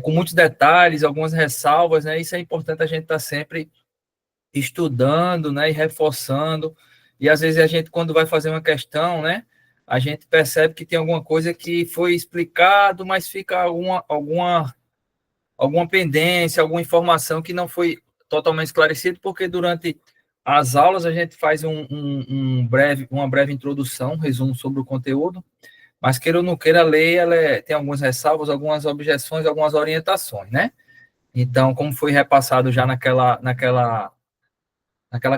com muitos detalhes, algumas ressalvas, né? Isso é importante a gente estar sempre estudando, né? E reforçando. E às vezes a gente, quando vai fazer uma questão, né? A gente percebe que tem alguma coisa que foi explicado, mas fica alguma pendência, alguma informação que não foi totalmente esclarecida, porque durante as aulas a gente faz uma breve introdução, um resumo sobre o conteúdo, mas queira ou não queira, a lei tem algumas ressalvas, algumas objeções, algumas orientações, né? Então, como foi repassado já naquela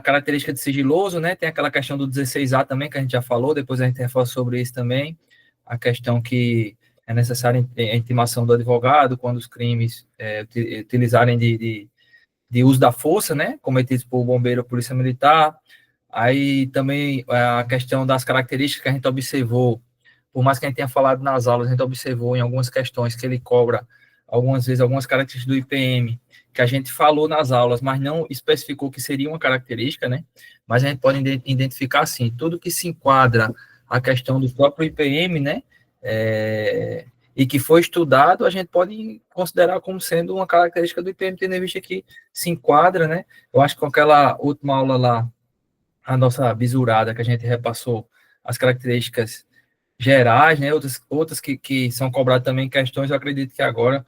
característica de sigiloso, né? Tem aquela questão do 16A também, que a gente já falou, depois a gente reforça sobre isso também, a questão que é necessária a intimação do advogado quando os crimes utilizarem de uso da força, né? Cometidos por bombeiro ou polícia militar. Aí também a questão das características que a gente observou, por mais que a gente tenha falado nas aulas, a gente observou em algumas questões que ele cobra, algumas vezes, algumas características do IPM, que a gente falou nas aulas, mas não especificou que seria uma característica, né? Mas a gente pode identificar, assim, tudo que se enquadra a questão do próprio IPM, né? E que foi estudado, a gente pode considerar como sendo uma característica do IPM, tendo em vista que se enquadra, né? Eu acho que com aquela última aula lá, a nossa bisurada, que a gente repassou as características gerais, né? Outras que são cobradas também questões, eu acredito que agora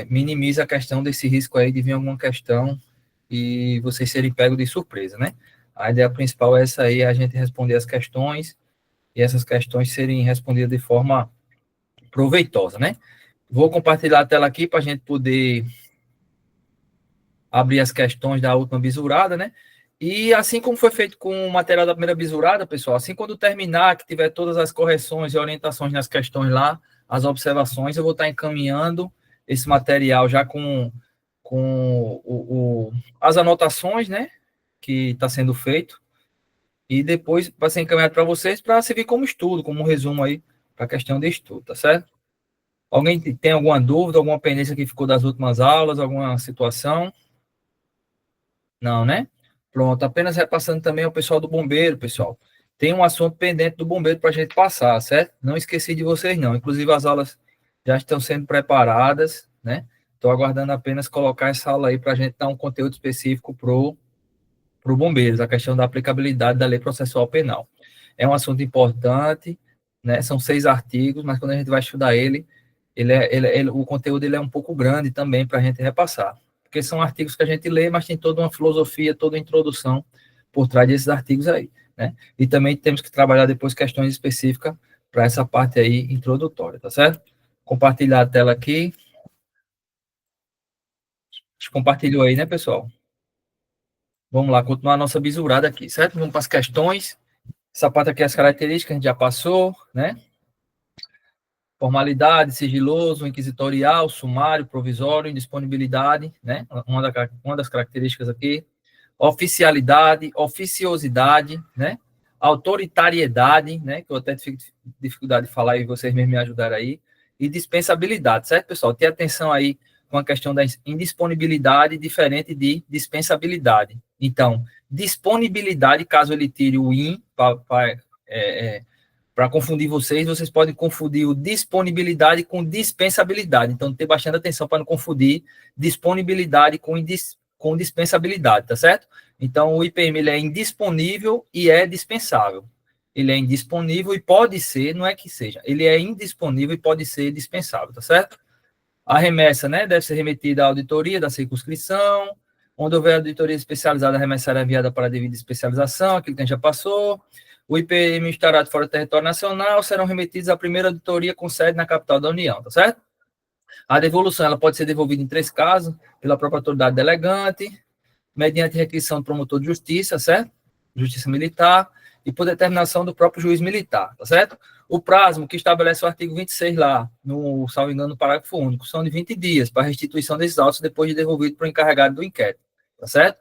minimiza a questão desse risco aí de vir alguma questão e vocês serem pegos de surpresa, né? A ideia principal é essa aí, a gente responder as questões e essas questões serem respondidas de forma proveitosa, né? Vou compartilhar a tela aqui para a gente poder abrir as questões da última bisurada, né? E assim como foi feito com o material da primeira bisurada, pessoal, assim quando terminar, que tiver todas as correções e orientações nas questões lá, as observações, eu vou estar encaminhando esse material já com as anotações, né? Que está sendo feito. E depois vai ser encaminhado para vocês para servir como estudo, como um resumo aí para a questão de estudo, tá certo? Alguém tem alguma dúvida, alguma pendência que ficou das últimas aulas, alguma situação? Não, né? Pronto, apenas repassando também ao pessoal do bombeiro, pessoal. Tem um assunto pendente do bombeiro para a gente passar, certo? Não esqueci de vocês, não. Inclusive, as aulas já estão sendo preparadas, né? Estou aguardando apenas colocar essa aula aí para a gente dar um conteúdo específico para o bombeiros, a questão da aplicabilidade da lei processual penal. É um assunto importante, né? São 6 artigos, mas quando a gente vai estudar o conteúdo ele é um pouco grande também para a gente repassar. Porque são artigos que a gente lê, mas tem toda uma filosofia, toda uma introdução por trás desses artigos aí, né? E também temos que trabalhar depois questões específicas para essa parte aí introdutória, tá certo? Compartilhar a tela aqui. Compartilhou aí, né, pessoal? Vamos lá, continuar a nossa bisurada aqui, certo? Vamos para as questões. Essa parte aqui, as características, a gente já passou, né? Formalidade, sigiloso, inquisitorial, sumário, provisório, indisponibilidade, né? Uma das características aqui. Oficialidade, oficiosidade, né? Autoritariedade, né? Que eu até tive dificuldade de falar e vocês mesmos me ajudaram aí. E dispensabilidade, certo, pessoal? Tenha atenção aí com a questão da indisponibilidade diferente de dispensabilidade. Então, disponibilidade, caso ele tire o in para confundir vocês podem confundir o disponibilidade com dispensabilidade. Então, ter bastante atenção para não confundir disponibilidade com dispensabilidade, tá certo? Então, o IPM ele é indisponível e é dispensável. Ele é indisponível e pode ser, não é que seja, ele é indisponível e pode ser dispensável, tá certo? A remessa, né, deve ser remetida à auditoria da circunscrição, onde houver auditoria especializada, a remessa será enviada para a devida especialização, aquilo que a gente já passou. O IPM estará de fora do território nacional, serão remetidos à primeira auditoria com sede na capital da União, tá certo? A devolução, ela pode ser devolvida em 3 casos, pela própria autoridade delegante, mediante requisição do promotor de justiça, certo? Justiça militar, e por determinação do próprio juiz militar, tá certo? O prazo que estabelece o artigo 26 lá, no, salvo engano, no parágrafo único, são de 20 dias para restituição desses autos depois de devolvido para o encarregado do inquérito, tá certo?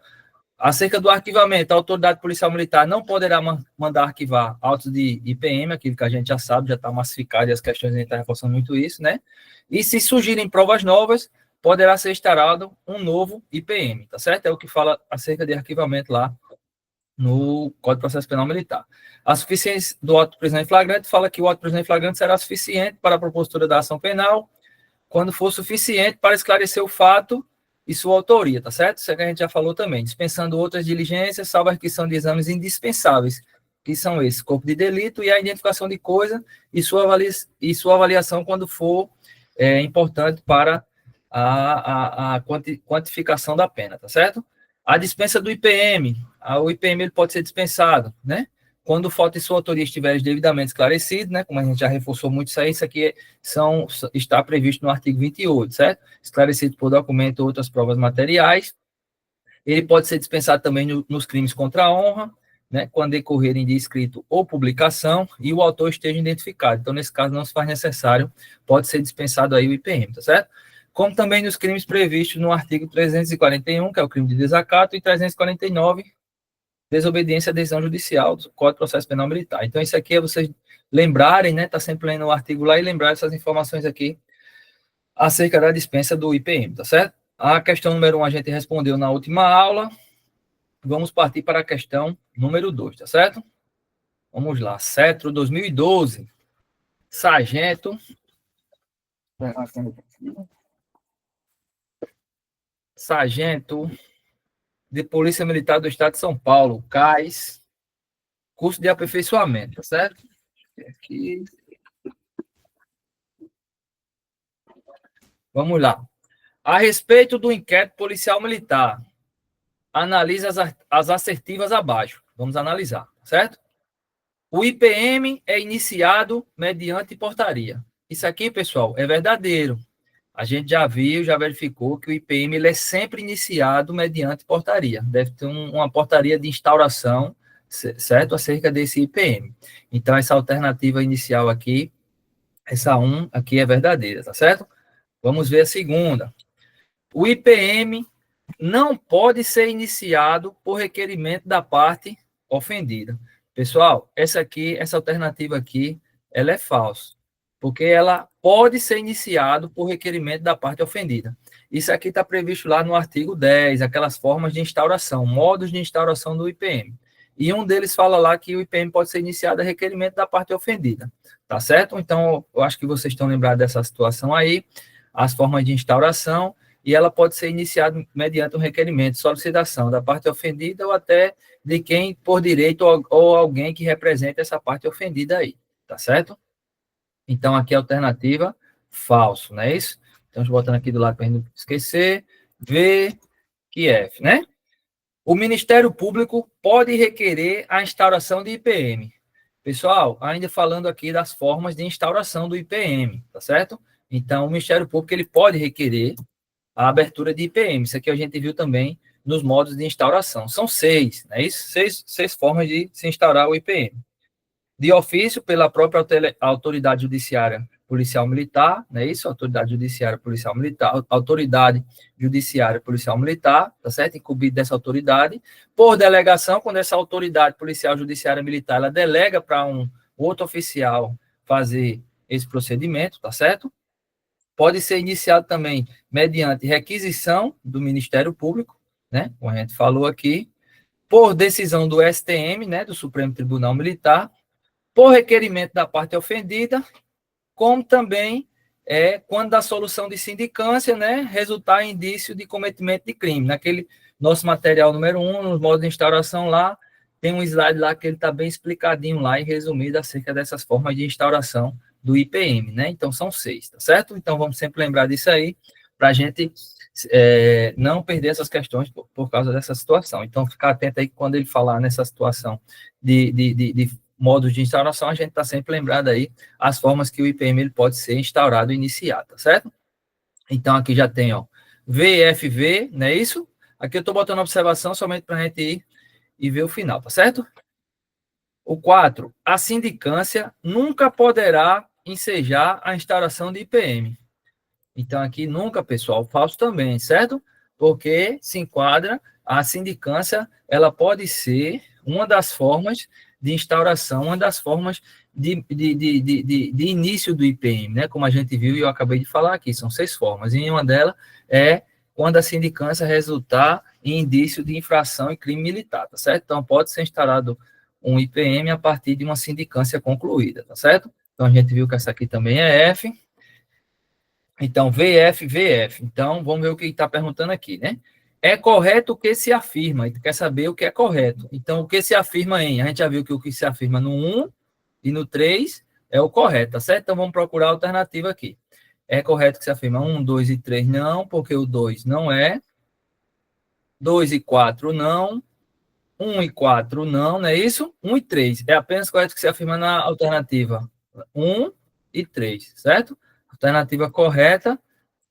Acerca do arquivamento, a autoridade policial militar não poderá mandar arquivar autos de IPM, aquilo que a gente já sabe, já está massificado e as questões a gente está reforçando muito isso, né? E se surgirem provas novas, poderá ser instaurado um novo IPM, tá certo? É o que fala acerca de arquivamento lá no Código de Processo Penal Militar. A suficiência do auto de prisão em flagrante fala que o auto de prisão em flagrante será suficiente para a propositura da ação penal quando for suficiente para esclarecer o fato e sua autoria, tá certo? Isso é que a gente já falou também. Dispensando outras diligências, salvo a requisição de exames indispensáveis, que são esses, corpo de delito e a identificação de coisa e sua avaliação quando for importante para a quantificação da pena, tá certo? A dispensa do IPM, o IPM ele pode ser dispensado, né? Quando o fato e sua autoria estiverem devidamente esclarecidos, né? Como a gente já reforçou muito isso aqui está previsto no artigo 28, certo? Esclarecido por documento ou outras provas materiais. Ele pode ser dispensado também nos crimes contra a honra, né? Quando decorrerem de escrito ou publicação e o autor esteja identificado. Então, nesse caso, não se faz necessário, pode ser dispensado aí o IPM, tá certo? Como também nos crimes previstos no artigo 341, que é o crime de desacato, e 349, desobediência à decisão judicial do Código de Processo Penal Militar. Então, isso aqui é vocês lembrarem, né? Tá sempre lendo o artigo lá e lembrar essas informações aqui acerca da dispensa do IPM, tá certo? A questão número 1 a gente respondeu na última aula. Vamos partir para a questão número 2, tá certo? Vamos lá. Cetro 2012. Sargento. Sargento de Polícia Militar do Estado de São Paulo, CAIS, curso de aperfeiçoamento, tá certo? Aqui. Vamos lá. A respeito do inquérito policial militar, analisa as assertivas abaixo. Vamos analisar, certo? O IPM é iniciado mediante portaria. Isso aqui, pessoal, é verdadeiro. A gente já viu, já verificou que o IPM ele é sempre iniciado mediante portaria. Deve ter uma portaria de instauração, certo? Acerca desse IPM. Então, essa alternativa inicial aqui, essa 1 aqui é verdadeira, tá certo? Vamos ver a segunda. O IPM não pode ser iniciado por requerimento da parte ofendida. Pessoal, essa alternativa aqui, ela é falsa, porque ela pode ser iniciado por requerimento da parte ofendida. Isso aqui está previsto lá no artigo 10, aquelas formas de instauração, modos de instauração do IPM. E um deles fala lá que o IPM pode ser iniciado a requerimento da parte ofendida, tá certo? Então, eu acho que vocês estão lembrados dessa situação aí, as formas de instauração, e ela pode ser iniciada mediante um requerimento, solicitação da parte ofendida ou até de quem, por direito, ou alguém que represente essa parte ofendida aí, tá certo? Então, aqui a alternativa, falso, não é isso? Então, botando aqui do lado para a gente não esquecer, V que F, né? O Ministério Público pode requerer a instauração de IPM. Pessoal, ainda falando aqui das formas de instauração do IPM, tá certo? Então, o Ministério Público ele pode requerer a abertura de IPM. Isso aqui a gente viu também nos modos de instauração. São 6, não é isso? Seis formas de se instaurar o IPM. De ofício, pela própria autoridade judiciária policial militar, não é isso? Autoridade judiciária policial militar, autoridade judiciária policial militar, tá certo? Incumbido dessa autoridade. Por delegação, quando essa autoridade policial judiciária militar, ela delega para um outro oficial fazer esse procedimento, tá certo? Pode ser iniciado também mediante requisição do Ministério Público, né? Como a gente falou aqui, por decisão do STM, né? Do Supremo Tribunal Militar, por requerimento da parte ofendida, como também quando da solução de sindicância, né? Resultar em indício de cometimento de crime. Naquele nosso material número 1, nos modos de instauração lá, tem um slide lá que ele está bem explicadinho lá e resumido acerca dessas formas de instauração do IPM, né? Então, são 6, tá certo? Então, vamos sempre lembrar disso aí, para a gente não perder essas questões por causa dessa situação. Então, ficar atento aí quando ele falar nessa situação de modos de instauração, a gente está sempre lembrado aí as formas que o IPM ele pode ser instaurado e iniciado, tá certo? Então, aqui já tem, ó, VFV, não é isso? Aqui eu estou botando observação somente para a gente ir e ver o final, tá certo? O 4, a sindicância nunca poderá ensejar a instauração de IPM. Então, aqui nunca, pessoal, falso também, certo? Porque se enquadra, a sindicância, ela pode ser uma das formas de instauração, uma das formas de início do IPM, né? Como a gente viu e eu acabei de falar aqui, são 6 formas. E uma delas é quando a sindicância resultar em indício de infração e crime militar, tá certo? Então, pode ser instaurado um IPM a partir de uma sindicância concluída, tá certo? Então, a gente viu que essa aqui também é F. Então, VF, VF. Então, vamos ver o que está perguntando aqui, né? É correto o que se afirma. E tu quer saber o que é correto. Então, o que se afirma em? A gente já viu que o que se afirma no 1 e no 3 é o correto, tá certo? Então, vamos procurar a alternativa aqui. É correto que se afirma 1, 2 e 3 não, porque o 2 não é. 2 e 4 não. 1 e 4 não, não é isso? 1 e 3. É apenas correto que se afirma na alternativa 1 e 3, certo? Alternativa correta,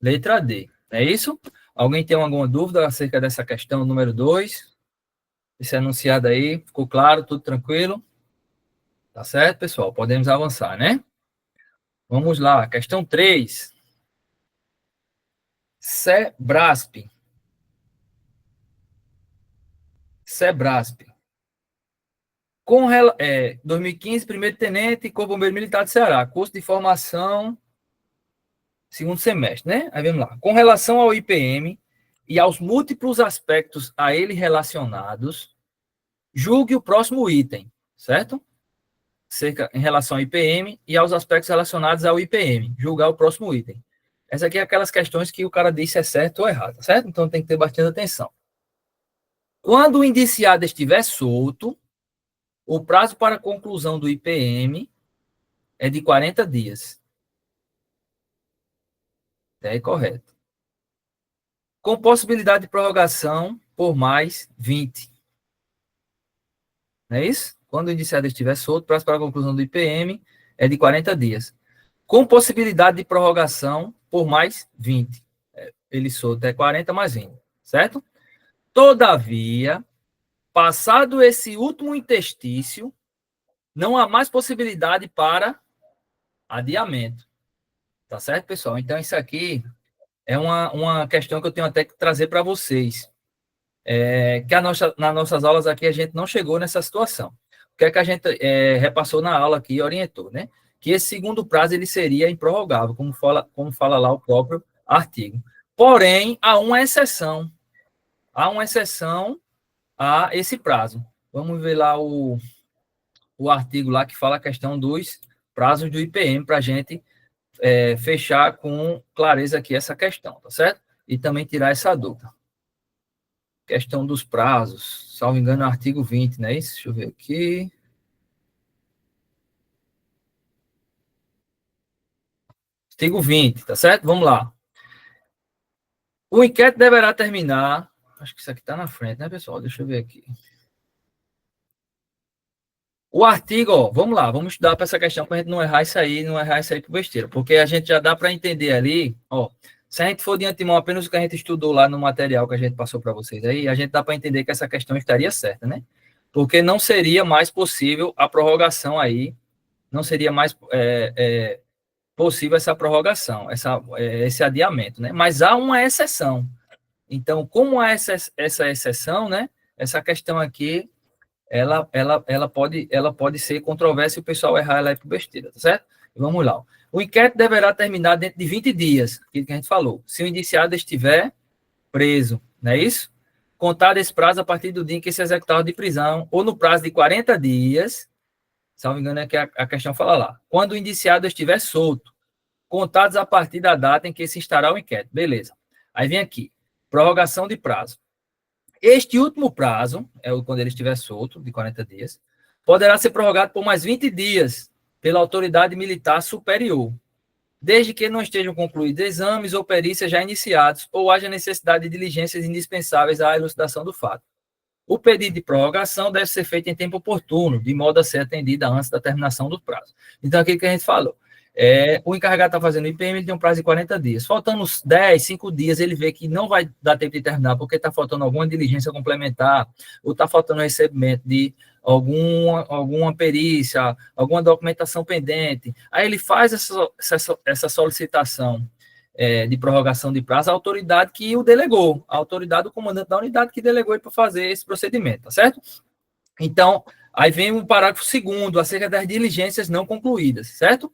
letra D. É isso? Alguém tem alguma dúvida acerca dessa questão número 2? Esse enunciado aí, ficou claro? Tudo tranquilo? Tá certo, pessoal? Podemos avançar, né? Vamos lá, questão 3. Sebrasp. Sebrasp. 2015, primeiro tenente, Corpo Bombeiro Militar do Ceará. Curso de formação, segundo semestre, né? Aí vamos lá. Com relação ao IPM e aos múltiplos aspectos a ele relacionados, julgue o próximo item, certo? Em relação ao IPM e aos aspectos relacionados ao IPM. Julgar o próximo item. Essa aqui é aquelas questões que o cara diz se é certo ou errado, certo? Então tem que ter bastante atenção. Quando o indiciado estiver solto, o prazo para conclusão do IPM é de 40 dias. É correto. Com possibilidade de prorrogação por mais 20. Não é isso? Quando o indiciado estiver solto, o prazo para a conclusão do IPM é de 40 dias. Com possibilidade de prorrogação por mais 20. Ele solto é 40 mais 20, certo? Todavia, passado esse último interstício, não há mais possibilidade para adiamento. Tá certo, pessoal? Então, isso aqui é uma questão que eu tenho até que trazer para vocês. Que nas nossas aulas aqui a gente não chegou nessa situação. O que é que a gente repassou na aula aqui e orientou, né? Que esse segundo prazo ele seria improrrogável, como fala lá o próprio artigo. Porém, há uma exceção. Há uma exceção a esse prazo. Vamos ver lá o artigo lá que fala a questão dos prazos do IPM para a gente fechar com clareza aqui essa questão, tá certo? E também tirar essa dúvida. Questão dos prazos, salvo engano, artigo 20, não é isso? Deixa eu ver aqui. Artigo 20, tá certo? Vamos lá. O inquérito deverá terminar. Acho que isso aqui está na frente, né, pessoal? Deixa eu ver aqui. O artigo, ó, vamos lá, vamos estudar para essa questão para a gente não errar isso aí, por besteira, porque a gente já dá para entender ali, ó, se a gente for de antemão apenas o que a gente estudou lá no material que a gente passou para vocês aí, a gente dá para entender que essa questão estaria certa, né? Porque não seria mais possível a prorrogação aí, não seria mais possível essa prorrogação, esse adiamento, né? Mas há uma exceção. Então, como há essa exceção, né? Essa questão aqui ela pode ser controversa e o pessoal errar ela aí por besteira, tá certo? Vamos lá. O inquérito deverá terminar dentro de 20 dias, aquilo que a gente falou. Se o indiciado estiver preso, não é isso? Contado esse prazo a partir do dia em que se executar de prisão, ou no prazo de 40 dias, salvo engano é que a questão fala lá, quando o indiciado estiver solto, contados a partir da data em que se instará o inquérito. Beleza. Aí vem aqui, prorrogação de prazo. Este último prazo, quando ele estiver solto, de 40 dias, poderá ser prorrogado por mais 20 dias pela autoridade militar superior, desde que não estejam concluídos exames ou perícias já iniciados ou haja necessidade de diligências indispensáveis à elucidação do fato. O pedido de prorrogação deve ser feito em tempo oportuno, de modo a ser atendida antes da terminação do prazo. Então, aquilo que a gente falou. O encarregado está fazendo o IPM, ele tem um prazo de 40 dias. Faltando uns 10, 5 dias, ele vê que não vai dar tempo de terminar, porque está faltando alguma diligência complementar, ou está faltando recebimento de alguma perícia, alguma documentação pendente. Aí ele faz essa solicitação de prorrogação de prazo à autoridade que o delegou, a autoridade do comandante da unidade que delegou ele para fazer esse procedimento, tá certo? Então, aí vem o parágrafo 2º, acerca das diligências não concluídas, certo?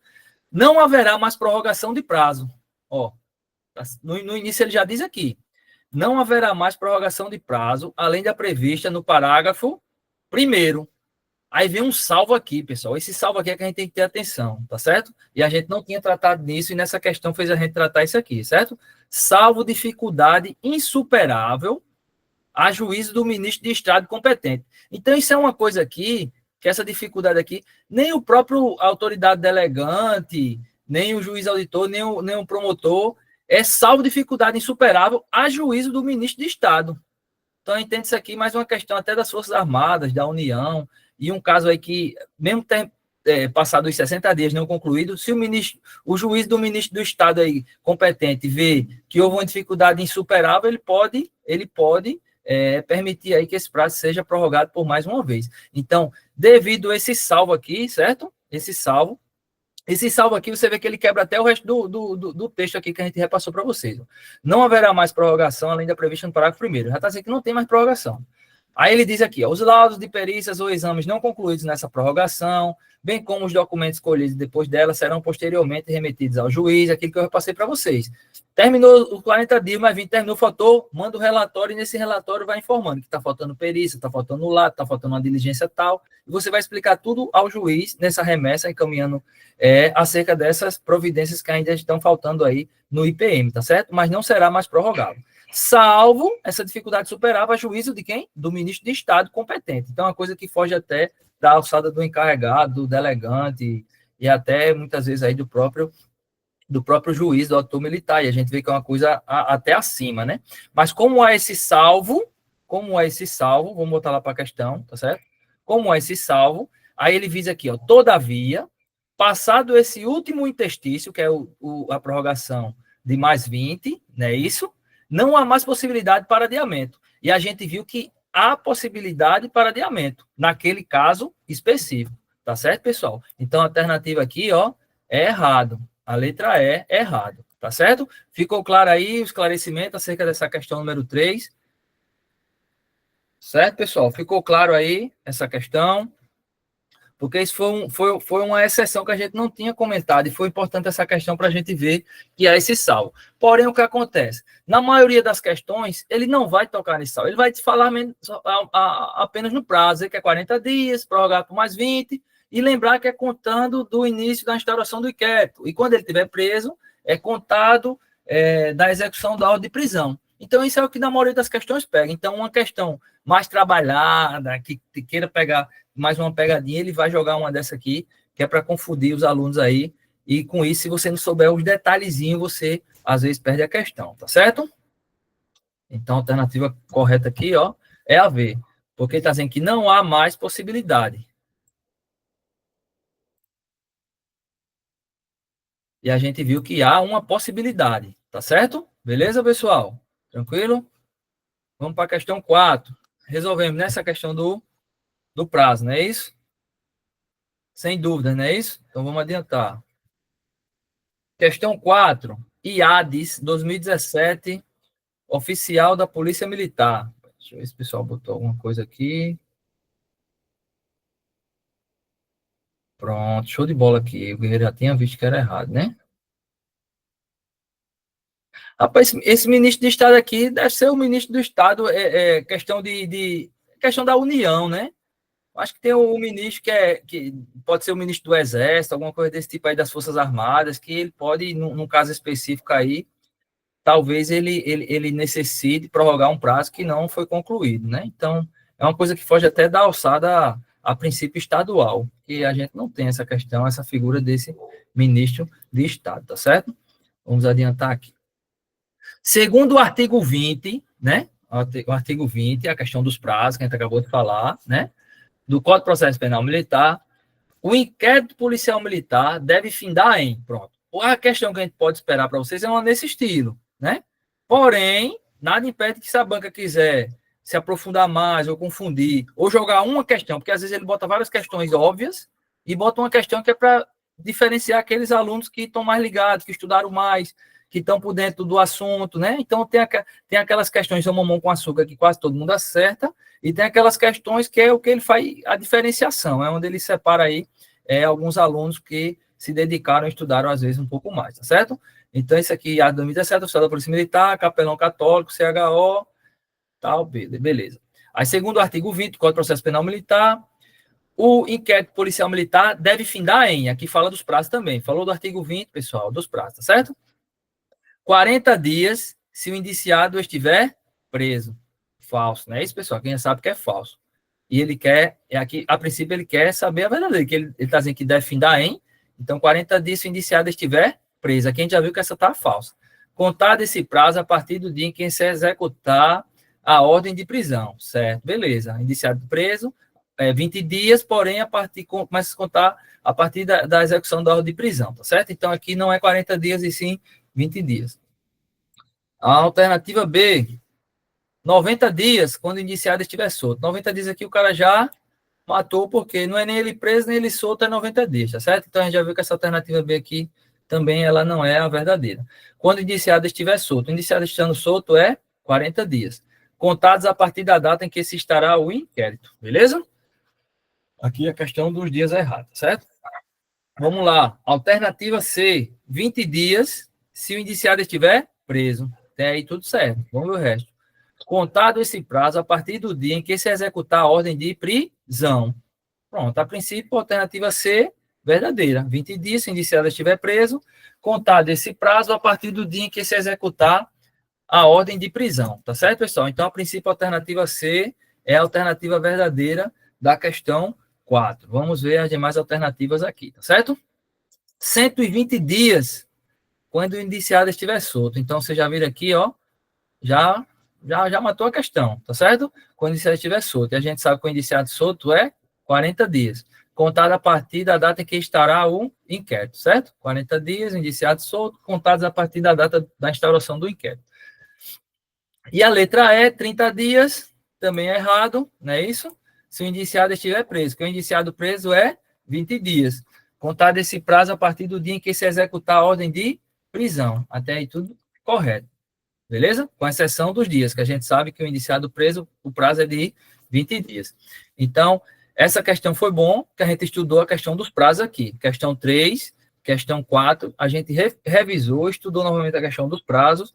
Não haverá mais prorrogação de prazo. Ó, no início ele já diz aqui, não haverá mais prorrogação de prazo, além da prevista no parágrafo 1º. Aí vem um salvo aqui, pessoal. Esse salvo aqui é que a gente tem que ter atenção, tá certo? E a gente não tinha tratado nisso, e nessa questão fez a gente tratar isso aqui, certo? Salvo dificuldade insuperável a juízo do ministro de Estado competente. Então, isso é uma coisa aqui, que essa dificuldade aqui, nem o próprio autoridade delegante, nem o juiz auditor, nem o promotor, é salvo dificuldade insuperável a juízo do ministro de Estado. Então, entende isso aqui mais uma questão até das Forças Armadas, da União, e um caso aí que, mesmo ter passado os 60 dias não concluído, se o juiz do ministro do Estado aí, competente, vê que houve uma dificuldade insuperável, ele pode permitir aí que esse prazo seja prorrogado por mais uma vez. Então, devido a esse salvo aqui, certo? Esse salvo aqui, você vê que ele quebra até o resto do texto aqui que a gente repassou para vocês. Não haverá mais prorrogação, além da prevista no parágrafo 1º. Já está dizendo que não tem mais prorrogação. Aí ele diz aqui, ó, os laudos de perícias ou exames não concluídos nessa prorrogação, bem como os documentos escolhidos depois dela, serão posteriormente remetidos ao juiz, aquilo que eu repassei para vocês. Terminou os 40 dias, mais 20 terminou, faltou, manda o relatório, e nesse relatório vai informando que está faltando perícia, está faltando laudo, está faltando uma diligência tal, e você vai explicar tudo ao juiz nessa remessa, encaminhando acerca dessas providências que ainda estão faltando aí no IPM, tá certo? Mas não será mais prorrogado. Salvo essa dificuldade superava a juízo de quem? Do ministro de Estado competente. Então, é uma coisa que foge até da alçada do encarregado, do delegante, e até, muitas vezes, aí do próprio juiz, do autor militar, e a gente vê que é uma coisa até acima, né? Mas como é esse salvo, vamos botar lá para a questão, tá certo? Como é esse salvo, aí ele visa aqui, ó, todavia, passado esse último interstício, que é a prorrogação de mais 20, não é isso? Não há mais possibilidade para adiamento. E a gente viu que há possibilidade para adiamento, naquele caso específico, tá certo, pessoal? Então, a alternativa aqui, ó, é errado. A letra E é errado, tá certo? Ficou claro aí o esclarecimento acerca dessa questão número 3? Certo, pessoal? Ficou claro aí essa questão? Porque isso foi uma exceção que a gente não tinha comentado, e foi importante essa questão para a gente ver que há esse salvo. Porém, o que acontece? Na maioria das questões, ele não vai tocar nesse salvo, ele vai te falar apenas no prazo, que é 40 dias, prorrogar por mais 20, e lembrar que é contando do início da instauração do inquérito. E quando ele estiver preso, é contado da execução da ordem de prisão. Então, isso é o que na maioria das questões pega. Então, uma questão mais trabalhada, que queira pegar mais uma pegadinha, ele vai jogar uma dessa aqui, que é para confundir os alunos aí, e com isso, se você não souber os detalhezinhos, você, às vezes, perde a questão, tá certo? Então, a alternativa correta aqui, ó, é a V, porque está dizendo que não há mais possibilidade. E a gente viu que há uma possibilidade, tá certo? Beleza, pessoal? Tranquilo? Vamos para a questão 4. Resolvemos nessa questão do prazo, não é isso? Sem dúvida, não é isso? Então, vamos adiantar. Questão 4. IADES 2017, oficial da Polícia Militar. Deixa eu ver se o pessoal botou alguma coisa aqui. Pronto, show de bola aqui. O Guerreiro já tinha visto que era errado, né? Rapaz, esse ministro de Estado aqui deve ser o ministro do Estado, questão da União, né? Acho que tem o ministro que pode ser o ministro do Exército, alguma coisa desse tipo aí das Forças Armadas, que ele pode, num caso específico aí, talvez ele necessite prorrogar um prazo que não foi concluído, né? Então, é uma coisa que foge até da alçada a princípio estadual, que a gente não tem essa questão, essa figura desse ministro de Estado, tá certo? Vamos adiantar aqui. Segundo o artigo 20, né? O artigo 20, a questão dos prazos, que a gente acabou de falar, né? Do Código de Processo Penal Militar, o inquérito policial militar deve findar em, pronto. A questão que a gente pode esperar para vocês é uma nesse estilo, né? Porém, nada impede que se a banca quiser se aprofundar mais, ou confundir, ou jogar uma questão, porque às vezes ele bota várias questões óbvias, e bota uma questão que é para diferenciar aqueles alunos que estão mais ligados, que estudaram mais, que estão por dentro do assunto, né? Então, tem aquelas questões do mamão com açúcar que quase todo mundo acerta, e tem aquelas questões que é o que ele faz a diferenciação, é onde ele separa aí alguns alunos que se dedicaram e estudaram, às vezes, um pouco mais, tá certo? Então, esse aqui, a 2017, oficial da Polícia Militar, capelão católico, CHO, tal, beleza. Aí, segundo o artigo 20 do Código de Processo Penal Militar, O inquérito policial militar deve findar em, aqui fala dos prazos também, falou do artigo 20, pessoal, dos prazos, tá certo? 40 dias se o indiciado estiver preso. Falso, não é isso, pessoal? Quem já sabe que é falso. E ele quer, aqui, a princípio, ele quer saber a verdadeira, que ele está dizendo que deve findar em, então 40 dias se o indiciado estiver preso. Aqui a gente já viu que essa está falsa. Contado esse prazo a partir do dia em que se executar a ordem de prisão, certo? Beleza, indiciado preso, 20 dias, porém, a partir, começa a contar a partir da execução da ordem de prisão, tá certo? Então, aqui não é 40 dias, e sim 20 dias. A alternativa B, 90 dias, quando o indiciado estiver solto. 90 dias aqui o cara já matou, porque não é nem ele preso, nem ele solto, é 90 dias, tá certo? Então, a gente já viu que essa alternativa B aqui também ela não é a verdadeira. Quando o indiciado estiver solto, o indiciado estando solto é 40 dias, contados a partir da data em que se estará o inquérito, beleza? Aqui a questão dos dias é errada, certo? Vamos lá. Alternativa C, 20 dias, se o indiciado estiver preso. Tem aí tudo certo. Vamos ver o resto. Contado esse prazo a partir do dia em que se executar a ordem de prisão. Pronto. A princípio, alternativa C, verdadeira. 20 dias, se o indiciado estiver preso. Contado esse prazo a partir do dia em que se executar a ordem de prisão. Tá certo, pessoal? Então, a princípio, a alternativa C é a alternativa verdadeira da questão 4. Vamos ver as demais alternativas aqui, tá certo? 120 dias quando o indiciado estiver solto. Então, você já vira aqui, ó, já matou a questão, tá certo? Quando o indiciado estiver solto. E a gente sabe que o indiciado solto é 40 dias, contado a partir da data em que estará o inquérito, certo? 40 dias, indiciado solto, contados a partir da data da instauração do inquérito. E a letra E, 30 dias, também é errado, não é isso? Se o indiciado estiver preso, que o indiciado preso é 20 dias. Contado esse prazo a partir do dia em que se executar a ordem de prisão. Até aí tudo correto. Beleza? Com exceção dos dias, que a gente sabe que o indiciado preso, o prazo é de 20 dias. Então, essa questão foi bom, que a gente estudou a questão dos prazos aqui. Questão 3, questão 4, a gente revisou, estudou novamente a questão dos prazos,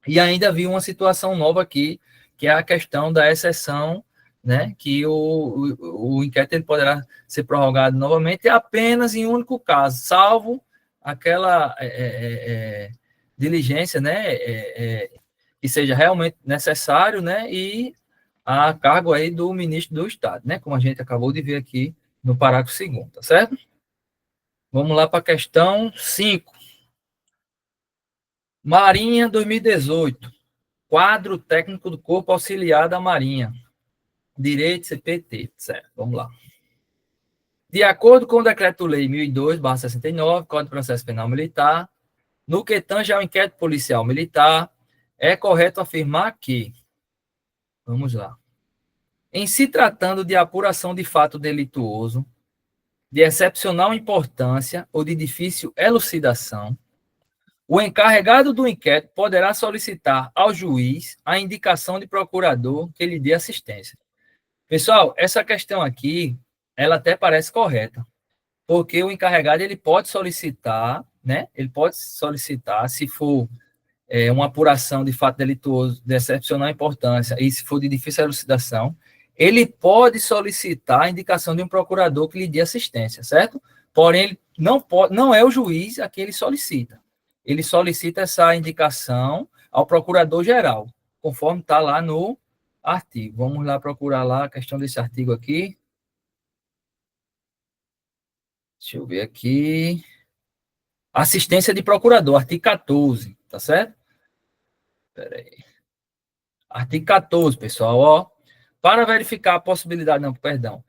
e ainda viu uma situação nova aqui, que é a questão da exceção, né, que o inquérito ele poderá ser prorrogado novamente apenas em um único caso, salvo aquela diligência, né, que seja realmente necessário, né, e a cargo aí do ministro do Estado, né, como a gente acabou de ver aqui no parágrafo 2º, tá certo? Vamos lá para a questão 5. Marinha 2018. Quadro técnico do Corpo Auxiliar da Marinha. Direito CPT, certo? Vamos lá. De acordo com o Decreto-Lei 1002/69, Código de Processo Penal Militar, no que tange ao inquérito policial militar, é correto afirmar que, vamos lá, em se tratando de apuração de fato delituoso, de excepcional importância ou de difícil elucidação, o encarregado do inquérito poderá solicitar ao juiz a indicação de procurador que lhe dê assistência. Pessoal, essa questão aqui, ela até parece correta, porque o encarregado ele pode solicitar, né? Ele pode solicitar, se for uma apuração de fato delituoso de excepcional importância e se for de difícil elucidação, ele pode solicitar a indicação de um procurador que lhe dê assistência, certo? Porém, ele não é o juiz a quem ele solicita. Ele solicita essa indicação ao procurador-geral, conforme está lá no artigo. Vamos lá procurar lá a questão desse artigo aqui. Deixa eu ver aqui. Assistência de procurador, artigo 14, tá certo? Espera aí. Artigo 14, pessoal, ó. Para verificar a possibilidade, não, perdão.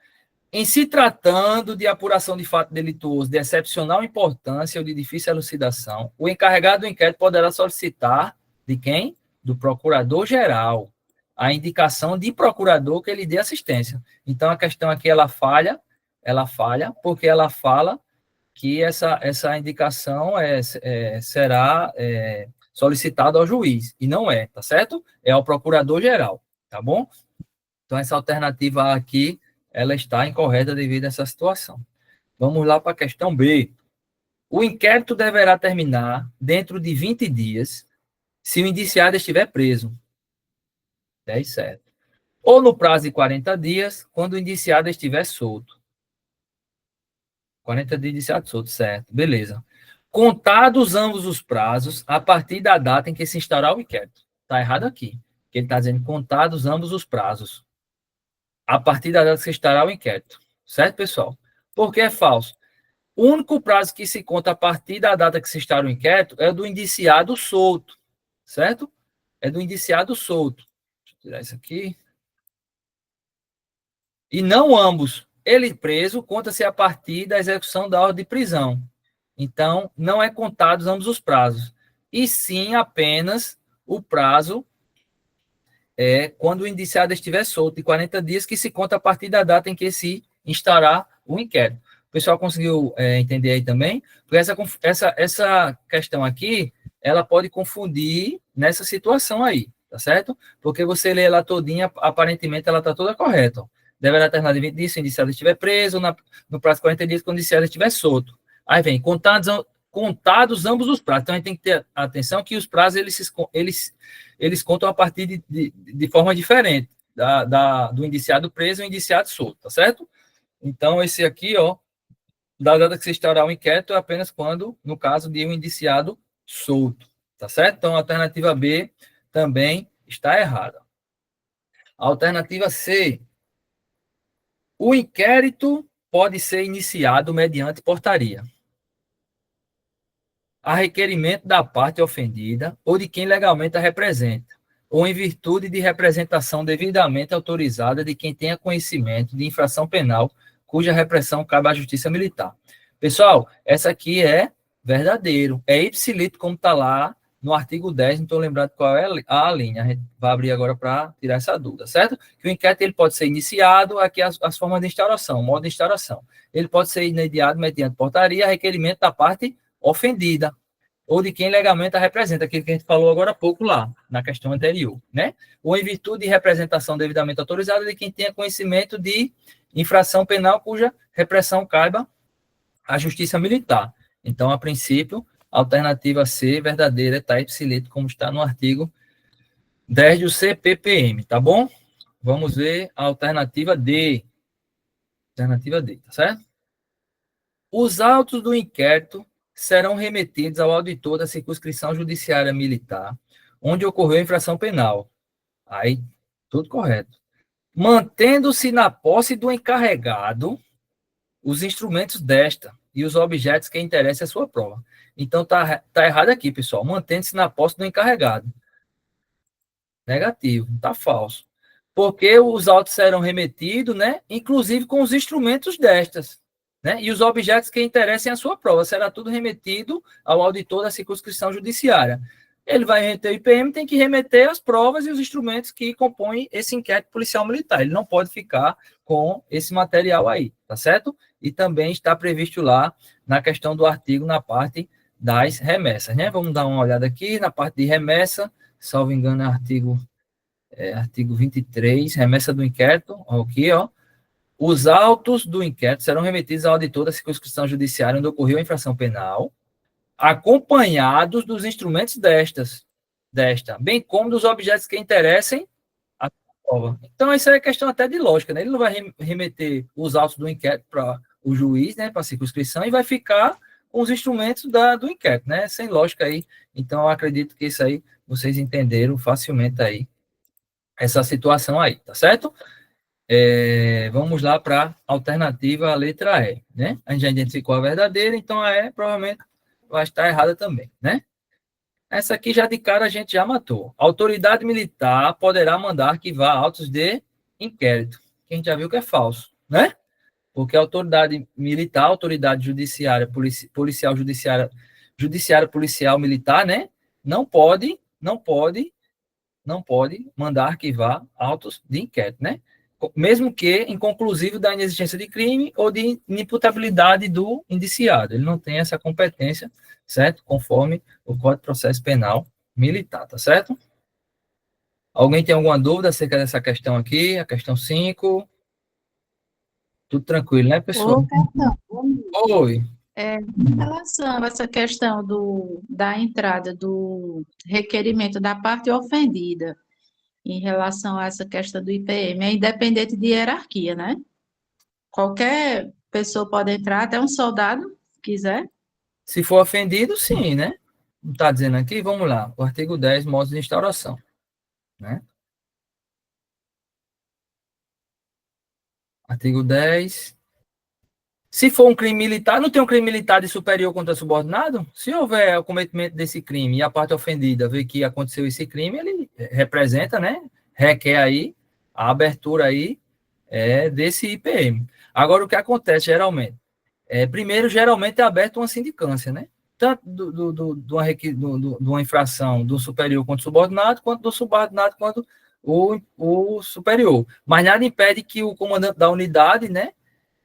Em se tratando de apuração de fato delituoso de excepcional importância ou de difícil elucidação, o encarregado do inquérito poderá solicitar de quem? Do procurador-geral, a indicação de procurador que ele dê assistência. Então, a questão aqui, ela falha, porque ela fala que essa indicação será solicitada ao juiz, e não é, tá certo? É ao procurador-geral, tá bom? Então, essa alternativa aqui, ela está incorreta devido a essa situação. Vamos lá para a questão B. O inquérito deverá terminar dentro de 20 dias se o indiciado estiver preso. 10 certo. Ou no prazo de 40 dias, quando o indiciado estiver solto. 40 dias de indiciado solto, certo. Beleza. Contados ambos os prazos, a partir da data em que se instaurar o inquérito. Está errado aqui. Que ele está dizendo contados ambos os prazos. A partir da data que se instaurar o inquérito. Certo, pessoal? Por que é falso? O único prazo que se conta a partir da data que se instaura o inquérito é o do indiciado solto. Certo? É do indiciado solto. Deixa eu tirar isso aqui. E não ambos. Ele preso conta-se a partir da execução da ordem de prisão. Então, não é contados ambos os prazos. E sim apenas o prazo quando o indiciado estiver solto, de 40 dias, que se conta a partir da data em que se instaurar o inquérito. O pessoal conseguiu entender aí também? Porque essa questão aqui, ela pode confundir nessa situação aí, tá certo? Porque você lê ela todinha, aparentemente ela está toda correta. Deverá terminar de 20 dias se o indiciado estiver preso, no prazo de 40 dias, quando o indiciado estiver solto. Aí vem, contados ambos os prazos. Então, a gente tem que ter atenção que os prazos, eles contam a partir de forma diferente, do indiciado preso e indiciado solto, tá certo? Então, esse aqui, ó, da data que se instaurar o inquérito, é apenas quando, no caso de um indiciado solto, tá certo? Então, a alternativa B também está errada. A alternativa C, o inquérito pode ser iniciado mediante portaria, a requerimento da parte ofendida ou de quem legalmente a representa, ou em virtude de representação devidamente autorizada de quem tenha conhecimento de infração penal cuja repressão cabe à justiça militar. Pessoal, essa aqui é verdadeiro, é ipsilito como está lá no artigo 10, não estou lembrado qual é a linha, a gente vai abrir agora para tirar essa dúvida, certo? Que o inquérito ele pode ser iniciado, aqui as formas de instauração, modo de instauração. Ele pode ser iniciado mediante portaria, requerimento da parte ofendida, ou de quem legalmente a representa, aquilo que a gente falou agora há pouco lá, na questão anterior, né? Ou em virtude de representação devidamente autorizada de quem tenha conhecimento de infração penal cuja repressão caiba à justiça militar. Então, a princípio, a alternativa C, verdadeira, está ipsilito, como está no artigo 10 do CPPM, tá bom? Vamos ver a alternativa D. Alternativa D, tá certo? Os autos do inquérito serão remetidos ao auditor da circunscrição judiciária militar, onde ocorreu a infração penal. Aí, tudo correto. Mantendo-se na posse do encarregado os instrumentos desta e os objetos que interessem a sua prova. Então, tá errado aqui, pessoal. Mantendo-se na posse do encarregado. Negativo, tá falso. Porque os autos serão remetidos, né? Inclusive com os instrumentos destas. Né? E os objetos que interessem a sua prova. Será tudo remetido ao auditor da circunscrição judiciária. Ele vai remeter o IPM, tem que remeter as provas e os instrumentos que compõem esse inquérito policial militar. Ele não pode ficar com esse material aí, tá certo? E também está previsto lá na questão do artigo, na parte das remessas, né? Vamos dar uma olhada aqui na parte de remessa, salvo engano, é artigo 23, remessa do inquérito, aqui, ó. Os autos do inquérito serão remetidos ao auditor da circunscrição judiciária onde ocorreu a infração penal, acompanhados dos instrumentos desta, bem como dos objetos que interessem a prova. Então, isso é questão até de lógica, né? Ele não vai remeter os autos do inquérito para o juiz, né, para a circunscrição, e vai ficar com os instrumentos do inquérito, né? Sem lógica aí. Então, eu acredito que isso aí vocês entenderam facilmente aí essa situação aí, tá certo? Vamos lá para a alternativa, a letra E, né? A gente já identificou a verdadeira, então a E provavelmente vai estar errada também, né? Essa aqui já de cara a gente já matou. A autoridade militar poderá mandar arquivar autos de inquérito, que a gente já viu que é falso, né? Porque a autoridade militar, autoridade judiciária, policial judiciária, judiciária policial militar, né? Não pode mandar arquivar autos de inquérito, né? Mesmo que inconclusivo da inexistência de crime ou de inimputabilidade do indiciado. Ele não tem essa competência, certo? Conforme o Código de Processo Penal Militar, tá certo? Alguém tem alguma dúvida acerca dessa questão aqui? A questão 5? Tudo tranquilo, né, pessoal? Oi. Em relação a essa questão da entrada do requerimento da parte ofendida, em relação a essa questão do IPM, é independente de hierarquia, né? Qualquer pessoa pode entrar, até um soldado, se quiser. Se for ofendido, sim, né? Não está dizendo aqui? Vamos lá. O artigo 10, modos de instauração, né? Artigo 10. Se for um crime militar, não tem um crime militar de superior contra subordinado? Se houver o cometimento desse crime e a parte ofendida vê que aconteceu esse crime, ele representa, né? Requer aí a abertura aí desse IPM. Agora, o que acontece geralmente? Primeiro, geralmente é aberto uma sindicância, né? Tanto de uma infração do superior contra o subordinado, quanto do subordinado contra o superior. Mas nada impede que o comandante da unidade, né?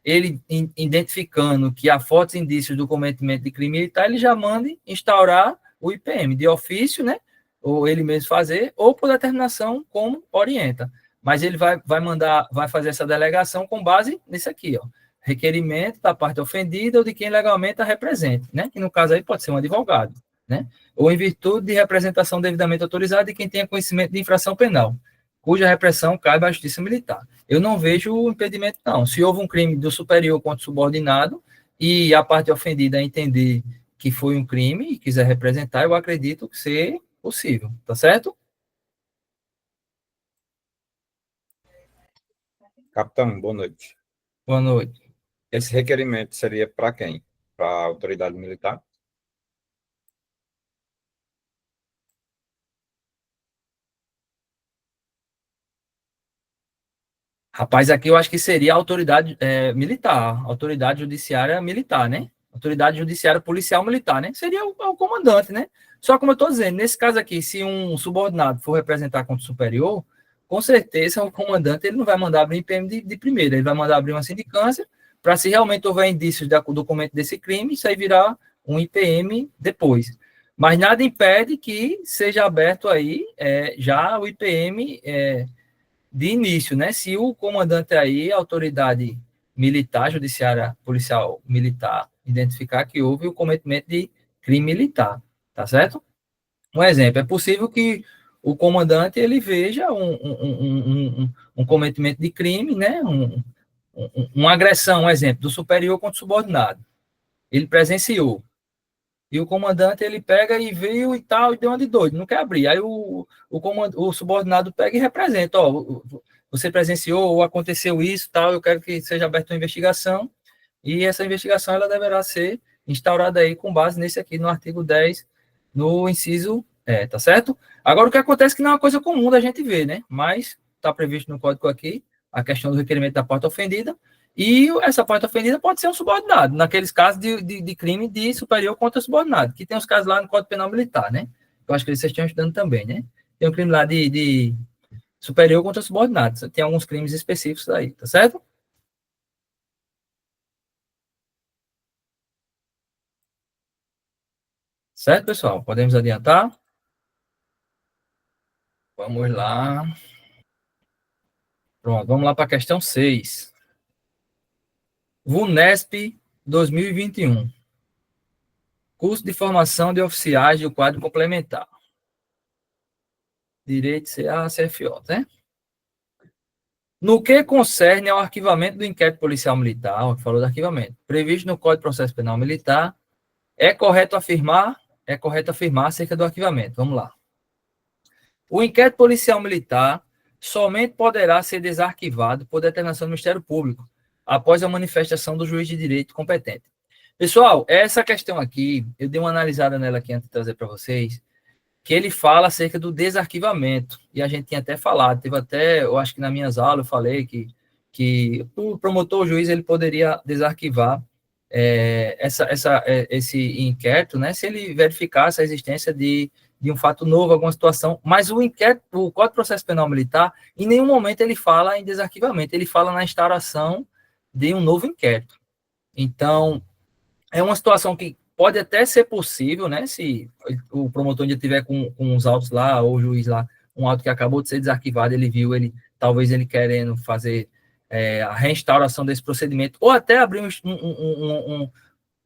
Ele identificando que há fortes indícios do cometimento de crime militar, ele já mande instaurar o IPM de ofício, né? Ou ele mesmo fazer, ou por determinação, como orienta. Mas ele vai fazer essa delegação com base nisso aqui, ó. Requerimento da parte ofendida ou de quem legalmente a represente, né? Que no caso aí pode ser um advogado, né? Ou em virtude de representação devidamente autorizada de quem tenha conhecimento de infração penal, cuja repressão caiba à justiça militar. Eu não vejo impedimento, não. Se houve um crime do superior contra o subordinado e a parte ofendida entender que foi um crime e quiser representar, eu acredito que seja possível, tá certo? Capitão, boa noite. Boa noite. Esse requerimento seria para quem? Para a autoridade militar? Rapaz, aqui eu acho que seria a autoridade militar, autoridade judiciária militar, né? Autoridade judiciária policial militar, né? Seria o comandante, né? Só como eu estou dizendo, nesse caso aqui, se um subordinado for representar contra o superior, com certeza o comandante ele não vai mandar abrir IPM de primeira, ele vai mandar abrir uma sindicância para, se realmente houver indícios do documento desse crime, isso aí virar um IPM depois. Mas nada impede que seja aberto aí já o IPM de início, né? Se o comandante aí, a autoridade militar, judiciária, policial militar, identificar que houve o cometimento de crime militar, tá certo? Um exemplo, é possível que o comandante ele veja um cometimento de crime, né? Uma agressão, um exemplo, do superior contra o subordinado. Ele presenciou. E o comandante, ele pega e veio e tal, e deu uma de doido, não quer abrir. Aí o subordinado pega e representa, ó, você presenciou ou aconteceu isso, tal, eu quero que seja aberta uma investigação, e essa investigação, ela deverá ser instaurada aí com base nesse aqui, no artigo 10, no inciso tá certo? Agora, o que acontece é que não é uma coisa comum da gente ver, né? Mas está previsto no código aqui, a questão do requerimento da parte ofendida, e essa parte ofendida pode ser um subordinado, naqueles casos de crime de superior contra subordinado, que tem os casos lá no Código Penal Militar, né? Eu acho que vocês estão estudando também, né? Tem um crime lá de superior contra subordinado. Tem alguns crimes específicos aí, tá certo? Certo, pessoal? Podemos adiantar? Vamos lá. Pronto, vamos lá para a questão 6. VUNESP 2021. Curso de formação de oficiais do quadro complementar. Direito CA, CFO, né? No que concerne ao arquivamento do inquérito policial militar, falou do arquivamento, previsto no Código de Processo Penal Militar, é correto afirmar acerca do arquivamento. Vamos lá. O inquérito policial militar somente poderá ser desarquivado por determinação do Ministério Público, após a manifestação do juiz de direito competente. Pessoal, essa questão aqui, eu dei uma analisada nela aqui antes de trazer para vocês, que ele fala acerca do desarquivamento, e a gente tinha até falado, teve até, eu acho que nas minhas aulas eu falei que o promotor, o juiz, ele poderia desarquivar esse inquérito, né, se ele verificasse a existência de um fato novo, alguma situação, mas o inquérito, o Código de Processo Penal Militar, em nenhum momento ele fala em desarquivamento, ele fala na instauração de um novo inquérito. Então, é uma situação que pode até ser possível, né, se o promotor ainda tiver com os autos lá, ou o juiz lá, um auto que acabou de ser desarquivado, ele viu, talvez ele querendo fazer a reinstauração desse procedimento, ou até abrir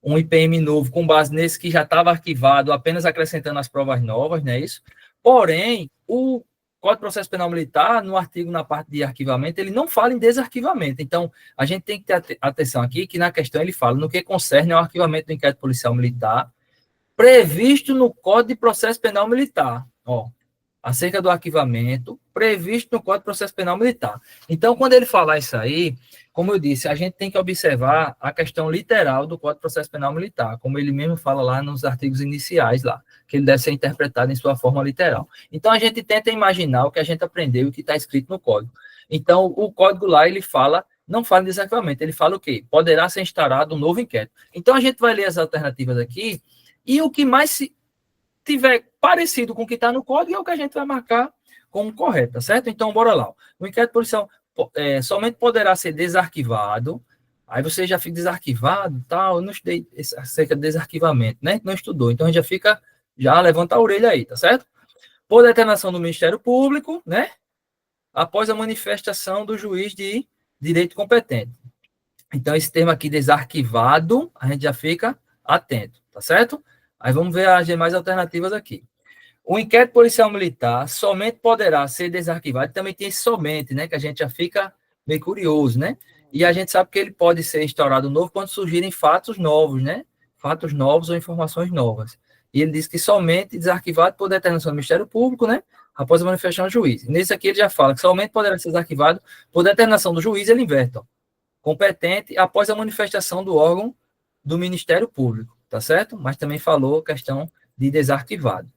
um IPM novo com base nesse que já estava arquivado, apenas acrescentando as provas novas, não é isso? Porém, o Código de Processo Penal Militar, no artigo, na parte de arquivamento, ele não fala em desarquivamento. Então, a gente tem que ter atenção aqui, que na questão ele fala no que concerne ao arquivamento do inquérito policial militar, previsto no Código de Processo Penal Militar. Ó, acerca do arquivamento, previsto no Código de Processo Penal Militar. Então, quando ele falar isso aí, como eu disse, a gente tem que observar a questão literal do Código de Processo Penal Militar, como ele mesmo fala lá nos artigos iniciais lá, que ele deve ser interpretado em sua forma literal. Então, a gente tenta imaginar o que a gente aprendeu e o que está escrito no Código. Então, o Código lá, ele fala, não fala em desarquivamento, ele fala o quê? Poderá ser instaurado um novo inquérito. Então, a gente vai ler as alternativas aqui, e o que mais se tiver parecido com o que está no código é o que a gente vai marcar como correto, tá certo? Então, bora lá. O inquérito policial somente poderá ser desarquivado, aí você já fica desarquivado, tal, eu não estudei acerca de desarquivamento, né? Não estudou, então a gente já levanta a orelha aí, tá certo? Por determinação do Ministério Público, né? Após a manifestação do juiz de direito competente. Então, esse termo aqui, desarquivado, a gente já fica atento, tá certo? Aí vamos ver as demais alternativas aqui. O inquérito policial militar somente poderá ser desarquivado, também tem esse somente, né, que a gente já fica meio curioso, né? E a gente sabe que ele pode ser instaurado novo quando surgirem fatos novos, né? Fatos novos ou informações novas. E ele diz que somente desarquivado por determinação do Ministério Público, né? Após a manifestação do juiz. Nesse aqui ele já fala que somente poderá ser desarquivado por determinação do juiz, ele inverte, ó, competente após a manifestação do órgão do Ministério Público. Tá certo? Mas também falou questão de desarquivado.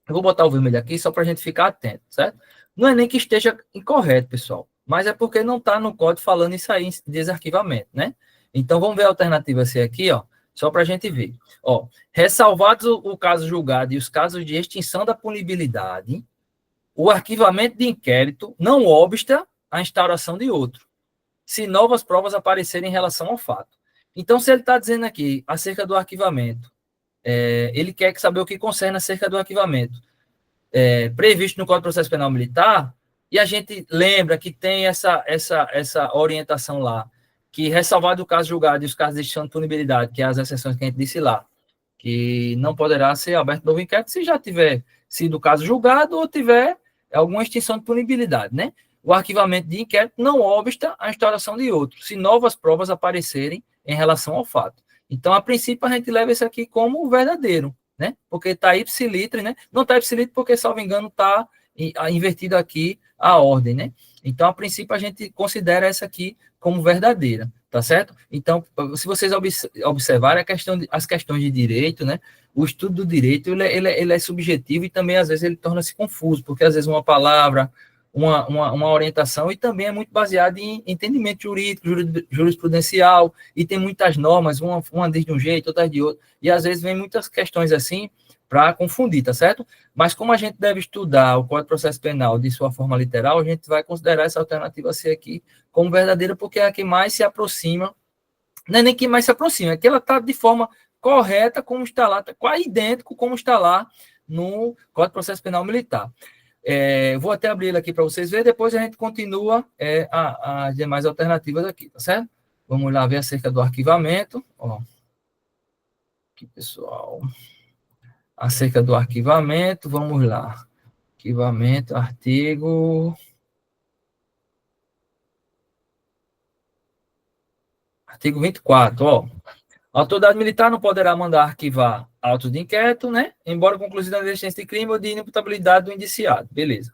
Eu vou botar o vermelho aqui só para a gente ficar atento, certo? Não é nem que esteja incorreto, pessoal, mas é porque não está no código falando isso aí, desarquivamento, né? Então, vamos ver a alternativa C aqui, ó, só para a gente ver. Ó, ressalvados o caso julgado e os casos de extinção da punibilidade, o arquivamento de inquérito não obsta a instauração de outro, se novas provas aparecerem em relação ao fato. Então, se ele está dizendo aqui acerca do arquivamento, ele quer saber o que concerne acerca do arquivamento previsto no Código de Processo Penal Militar, e a gente lembra que tem essa orientação lá, que ressalvado o caso julgado e os casos de extinção de punibilidade, que é as exceções que a gente disse lá, que não poderá ser aberto novo inquérito se já tiver sido o caso julgado ou tiver alguma extinção de punibilidade, né? O arquivamento de inquérito não obsta a instauração de outro, se novas provas aparecerem em relação ao fato. Então, a princípio, a gente leva isso aqui como verdadeiro, né? Porque está ipsilitre, né? Não está ipsilitre porque, salvo engano, está invertido aqui a ordem, né? Então, a princípio, a gente considera essa aqui como verdadeira, tá certo? Então, se vocês observarem as questões de direito, né? O estudo do direito, ele é subjetivo e também, às vezes, ele torna-se confuso, porque, às vezes, uma palavra, uma orientação, e também é muito baseado em entendimento jurídico, jurisprudencial, e tem muitas normas, uma diz de um jeito, outra de outro, e às vezes vem muitas questões assim para confundir, tá certo? Mas como a gente deve estudar o Código de Processo Penal de sua forma literal, a gente vai considerar essa alternativa C aqui como verdadeira, porque é a que mais se aproxima, não é nem que mais se aproxima, é que ela está de forma correta, como está lá, tá quase idêntico como está lá no Código de Processo Penal Militar. Vou até abrir ele aqui para vocês verem, depois a gente continua as demais alternativas aqui, tá certo? Vamos lá ver acerca do arquivamento. Ó. Aqui, pessoal. Acerca do arquivamento, vamos lá. Arquivamento, artigo 24, ó. A autoridade militar não poderá mandar arquivar autos de inquérito, né? Embora concluída da existência de crime ou de inimputabilidade do indiciado. Beleza.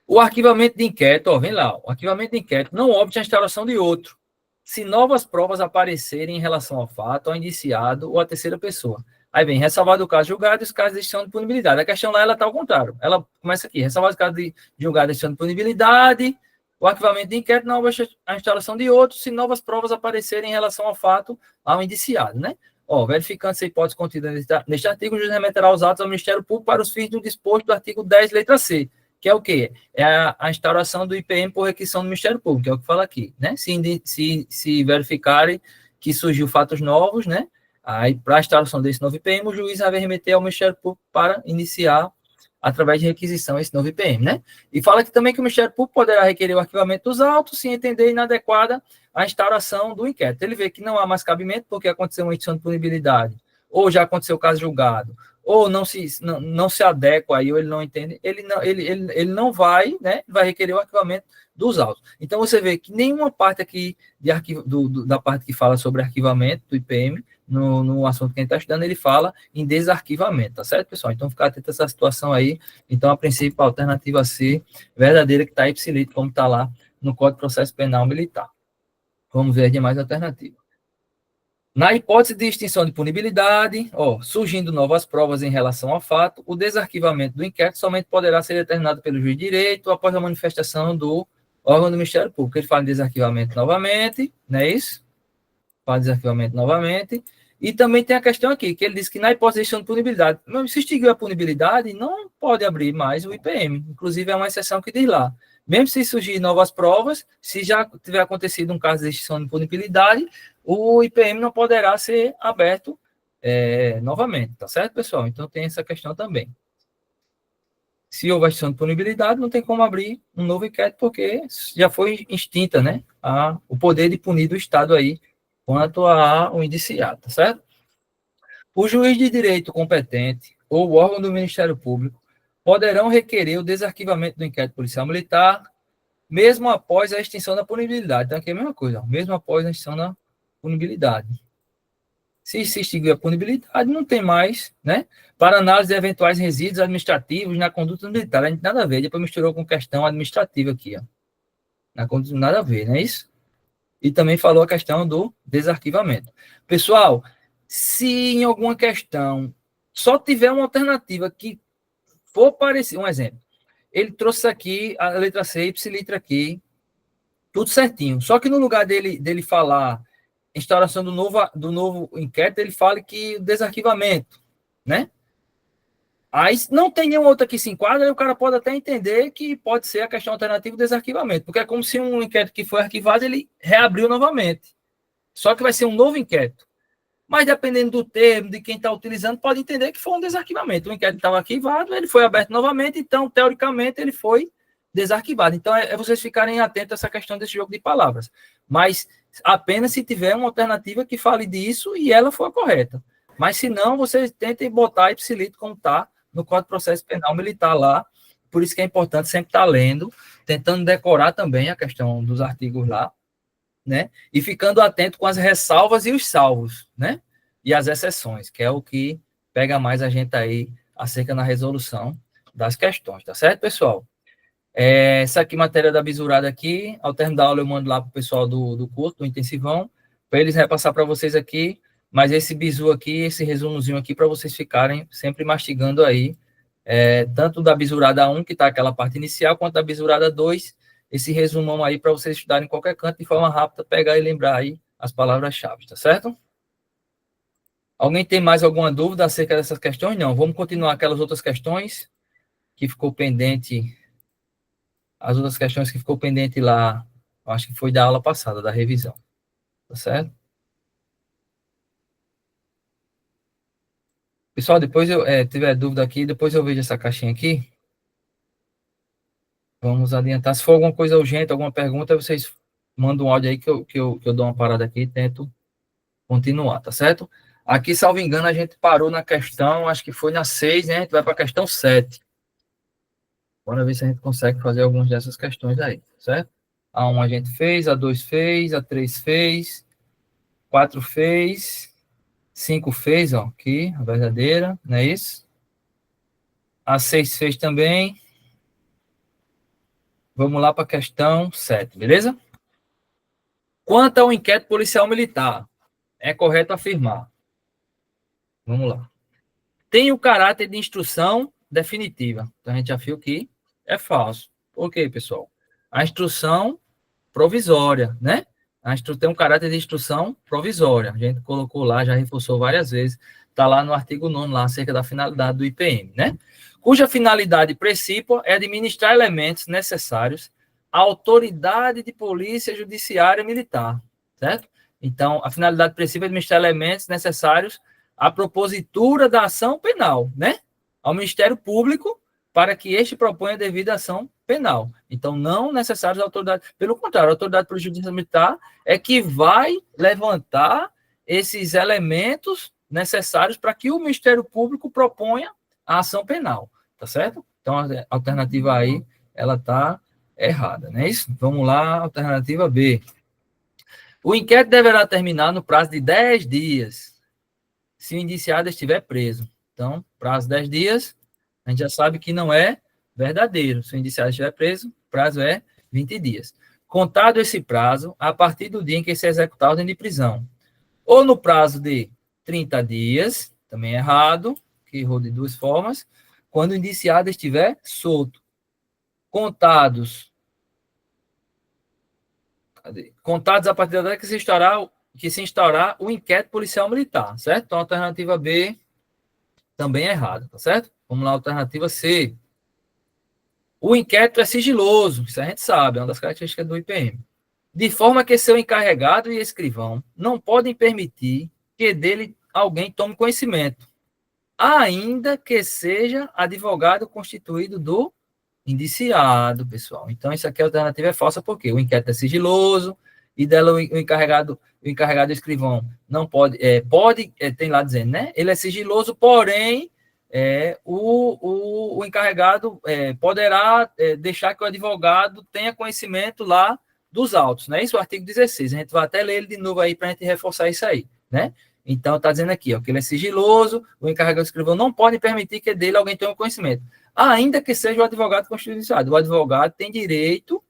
O arquivamento de inquérito, ó, vem lá. O arquivamento de inquérito não obsta a instauração de outro, se novas provas aparecerem em relação ao fato, ao indiciado ou à terceira pessoa. Aí vem, ressalvado o caso julgado e os casos de extinção de punibilidade. A questão lá, ela está ao contrário. Ela começa aqui, ressalvado o caso de julgado e extinção de punibilidade, o arquivamento de inquérito não obsta a instauração de outro, se novas provas aparecerem em relação ao fato, ao indiciado, né? Ó, verificando essa hipótese contida neste artigo, o juiz remeterá os atos ao Ministério Público para os fins do disposto do artigo 10, letra C, que é o quê? É a instauração do IPM por requisição do Ministério Público, que é o que fala aqui, né? Se verificarem que surgiu fatos novos, né? Aí, para a instauração desse novo IPM, o juiz vai remeter ao Ministério Público para iniciar, através de requisição, esse novo IPM, né? E fala que também que o Ministério Público poderá requerer o arquivamento dos autos se entender inadequada a instauração do inquérito. Ele vê que não há mais cabimento, porque aconteceu uma extinção de punibilidade ou já aconteceu o caso julgado, ou não se adequa aí, ou ele não entende, ele não vai, né, vai requerer o arquivamento dos autos. Então, você vê que nenhuma parte aqui da parte que fala sobre arquivamento do IPM, no assunto que a gente está estudando, ele fala em desarquivamento, tá certo, pessoal? Então, ficar atento a essa situação aí. Então, a princípio, a alternativa C, verdadeira, que está ipsilito, como está lá no Código de Processo Penal Militar. Vamos ver as demais alternativas. Na hipótese de extinção de punibilidade, surgindo novas provas em relação ao fato, o desarquivamento do inquérito somente poderá ser determinado pelo juiz de direito após a manifestação do órgão do Ministério Público. Ele fala em desarquivamento novamente, não é isso? Fala em desarquivamento novamente. E também tem a questão aqui, que ele diz que na hipótese de extinção de punibilidade, se extinguiu a punibilidade, não pode abrir mais o IPM. Inclusive, é uma exceção que diz lá. Mesmo se surgir novas provas, se já tiver acontecido um caso de extinção de punibilidade, o IPM não poderá ser aberto novamente, tá certo, pessoal? Então, tem essa questão também. Se houver extinção de punibilidade, não tem como abrir um novo inquérito, porque já foi extinta, né, o poder de punir do Estado aí, quanto ao indiciado, tá certo? O juiz de direito competente ou o órgão do Ministério Público poderão requerer o desarquivamento do inquérito policial militar, mesmo após a extinção da punibilidade. Então, aqui é a mesma coisa, mesmo após a extinção da punibilidade. Se extinguir a punibilidade, não tem mais, né? Para análise de eventuais resíduos administrativos na conduta militar. A gente nada a ver, depois misturou com questão administrativa aqui, ó. Na conduta, nada a ver, não é isso? E também falou a questão do desarquivamento. Pessoal, se em alguma questão só tiver uma alternativa que for parecer, um exemplo, ele trouxe aqui a letra C, ipsilitra aqui, tudo certinho. Só que no lugar dele falar instauração do novo inquérito, ele fala que desarquivamento, né? Aí não tem nenhuma outra que se enquadra, e o cara pode até entender que pode ser a questão alternativa do desarquivamento, porque é como se um inquérito que foi arquivado, ele reabriu novamente. Só que vai ser um novo inquérito. Mas dependendo do termo, de quem está utilizando, pode entender que foi um desarquivamento. O inquérito estava arquivado, ele foi aberto novamente, então, teoricamente, ele foi desarquivado. Então, é vocês ficarem atentos a essa questão desse jogo de palavras. Mas apenas se tiver uma alternativa que fale disso e ela for a correta. Mas, se não, vocês tentem botar ipsilito como está no Código de Processo Penal Militar lá. Por isso que é importante sempre estar lendo, tentando decorar também a questão dos artigos lá, né? E ficando atento com as ressalvas e os salvos, né? E as exceções, que é o que pega mais a gente aí acerca na resolução das questões, tá certo, pessoal? Essa aqui, matéria da bisurada aqui, ao término da aula eu mando lá para o pessoal do curso, do intensivão, para eles repassar para vocês aqui, mas esse bizu aqui, esse resumozinho aqui, para vocês ficarem sempre mastigando aí, tanto da bisurada 1, que está aquela parte inicial, quanto da bisurada 2, esse resumão aí para vocês estudarem em qualquer canto de forma rápida, pegar e lembrar aí as palavras-chave, tá certo? Alguém tem mais alguma dúvida acerca dessas questões? Não, vamos continuar aquelas outras questões que ficou pendente, as outras questões que ficou pendente lá, acho que foi da aula passada, da revisão, tá certo? Pessoal, depois eu tiver dúvida aqui, depois eu vejo essa caixinha aqui. Vamos adiantar. Se for alguma coisa urgente, alguma pergunta, vocês mandam um áudio aí que eu dou uma parada aqui e tento continuar, tá certo? Aqui, salvo engano, a gente parou na questão, acho que foi na 6, né? A gente vai para a questão 7. Bora ver se a gente consegue fazer algumas dessas questões aí, certo? A 1 a gente fez, a 2 fez, a 3 fez, 4 fez, 5 fez, ó, aqui, a verdadeira, não é isso? A 6 fez também. Vamos lá para a questão 7, beleza? Quanto ao inquérito policial militar, é correto afirmar. Vamos lá. Tem o caráter de instrução definitiva. Então, a gente já viu que é falso. Por quê, pessoal? A instrução provisória, né? Tem um caráter de instrução provisória. A gente colocou lá, já reforçou várias vezes. Está lá no artigo 9, lá, acerca da finalidade do IPM, né? Cuja finalidade principal é administrar elementos necessários à autoridade de polícia judiciária militar, certo? Então, a finalidade principal é administrar elementos necessários à propositura da ação penal, né? Ao Ministério Público, para que este proponha a devida ação penal. Então, não necessários à autoridade. Pelo contrário, a autoridade polícia judiciária militar é que vai levantar esses elementos necessários para que o Ministério Público proponha a ação penal, tá certo? Então, a alternativa aí, ela está errada, não é isso? Vamos lá, alternativa B. O inquérito deverá terminar no prazo de 10 dias, se o indiciado estiver preso. Então, prazo de 10 dias, a gente já sabe que não é verdadeiro. Se o indiciado estiver preso, o prazo é 20 dias. Contado esse prazo, a partir do dia em que se executar a ordem de prisão. Ou no prazo de 30 dias, também é errado, que errou de duas formas, quando o indiciado estiver solto. Contados a partir da data que se instaurar o inquérito policial militar, certo? Então, a alternativa B também é errada, tá certo? Vamos lá, alternativa C. O inquérito é sigiloso, isso a gente sabe, é uma das características do IPM. De forma que seu encarregado e escrivão não podem permitir que dele alguém tome conhecimento, ainda que seja advogado constituído do indiciado, pessoal. Então, isso aqui, a alternativa é falsa, porque o inquérito é sigiloso, e dela o encarregado e escrivão não pode, tem lá dizendo, né? Ele é sigiloso, porém, o encarregado poderá deixar que o advogado tenha conhecimento lá dos autos, né? Isso é o artigo 16. A gente vai até ler ele de novo aí para a gente reforçar isso aí, né? Então, está dizendo aqui, ó, que ele é sigiloso, o encarregado e escrivão não pode permitir que dele alguém tenha conhecimento, ainda que seja o advogado constitucional. O advogado tem direito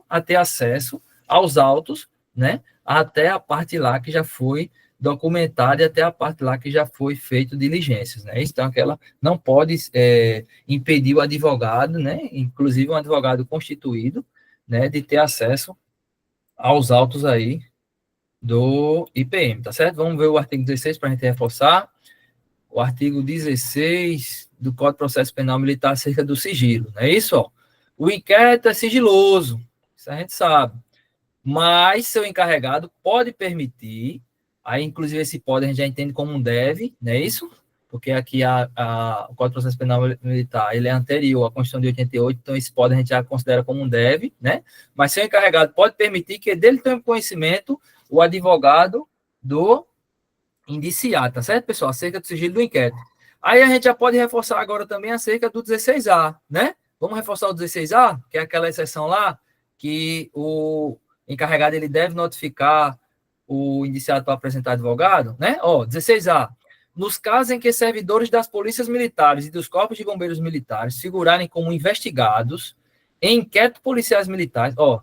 a ter acesso aos autos, né, até a parte lá que já foi documentada e até a parte lá que já foi feito diligências, né? Então, ela não pode impedir o advogado, né, inclusive um advogado constituído, né, de ter acesso aos autos aí do IPM, tá certo? Vamos ver o artigo 16 para a gente reforçar. O artigo 16 do Código de Processo Penal Militar acerca do sigilo, não é isso? Ó? O inquérito é sigiloso, isso a gente sabe, mas seu encarregado pode permitir, aí inclusive esse pode a gente já entende como um deve, não é isso? Porque aqui o Código de Processo Penal Militar, ele é anterior à Constituição de 88, então esse pode a gente já considera como um deve, né? Mas seu encarregado pode permitir que dele tenha conhecimento o advogado do indiciado, tá certo, pessoal? Acerca do sigilo do inquérito. Aí a gente já pode reforçar agora também acerca do 16A, né? Vamos reforçar o 16A, que é aquela exceção lá, que o encarregado ele deve notificar o indiciado para apresentar advogado, né? Ó, 16A. Nos casos em que servidores das polícias militares e dos corpos de bombeiros militares figurarem como investigados em inquéritos policiais militares, ó,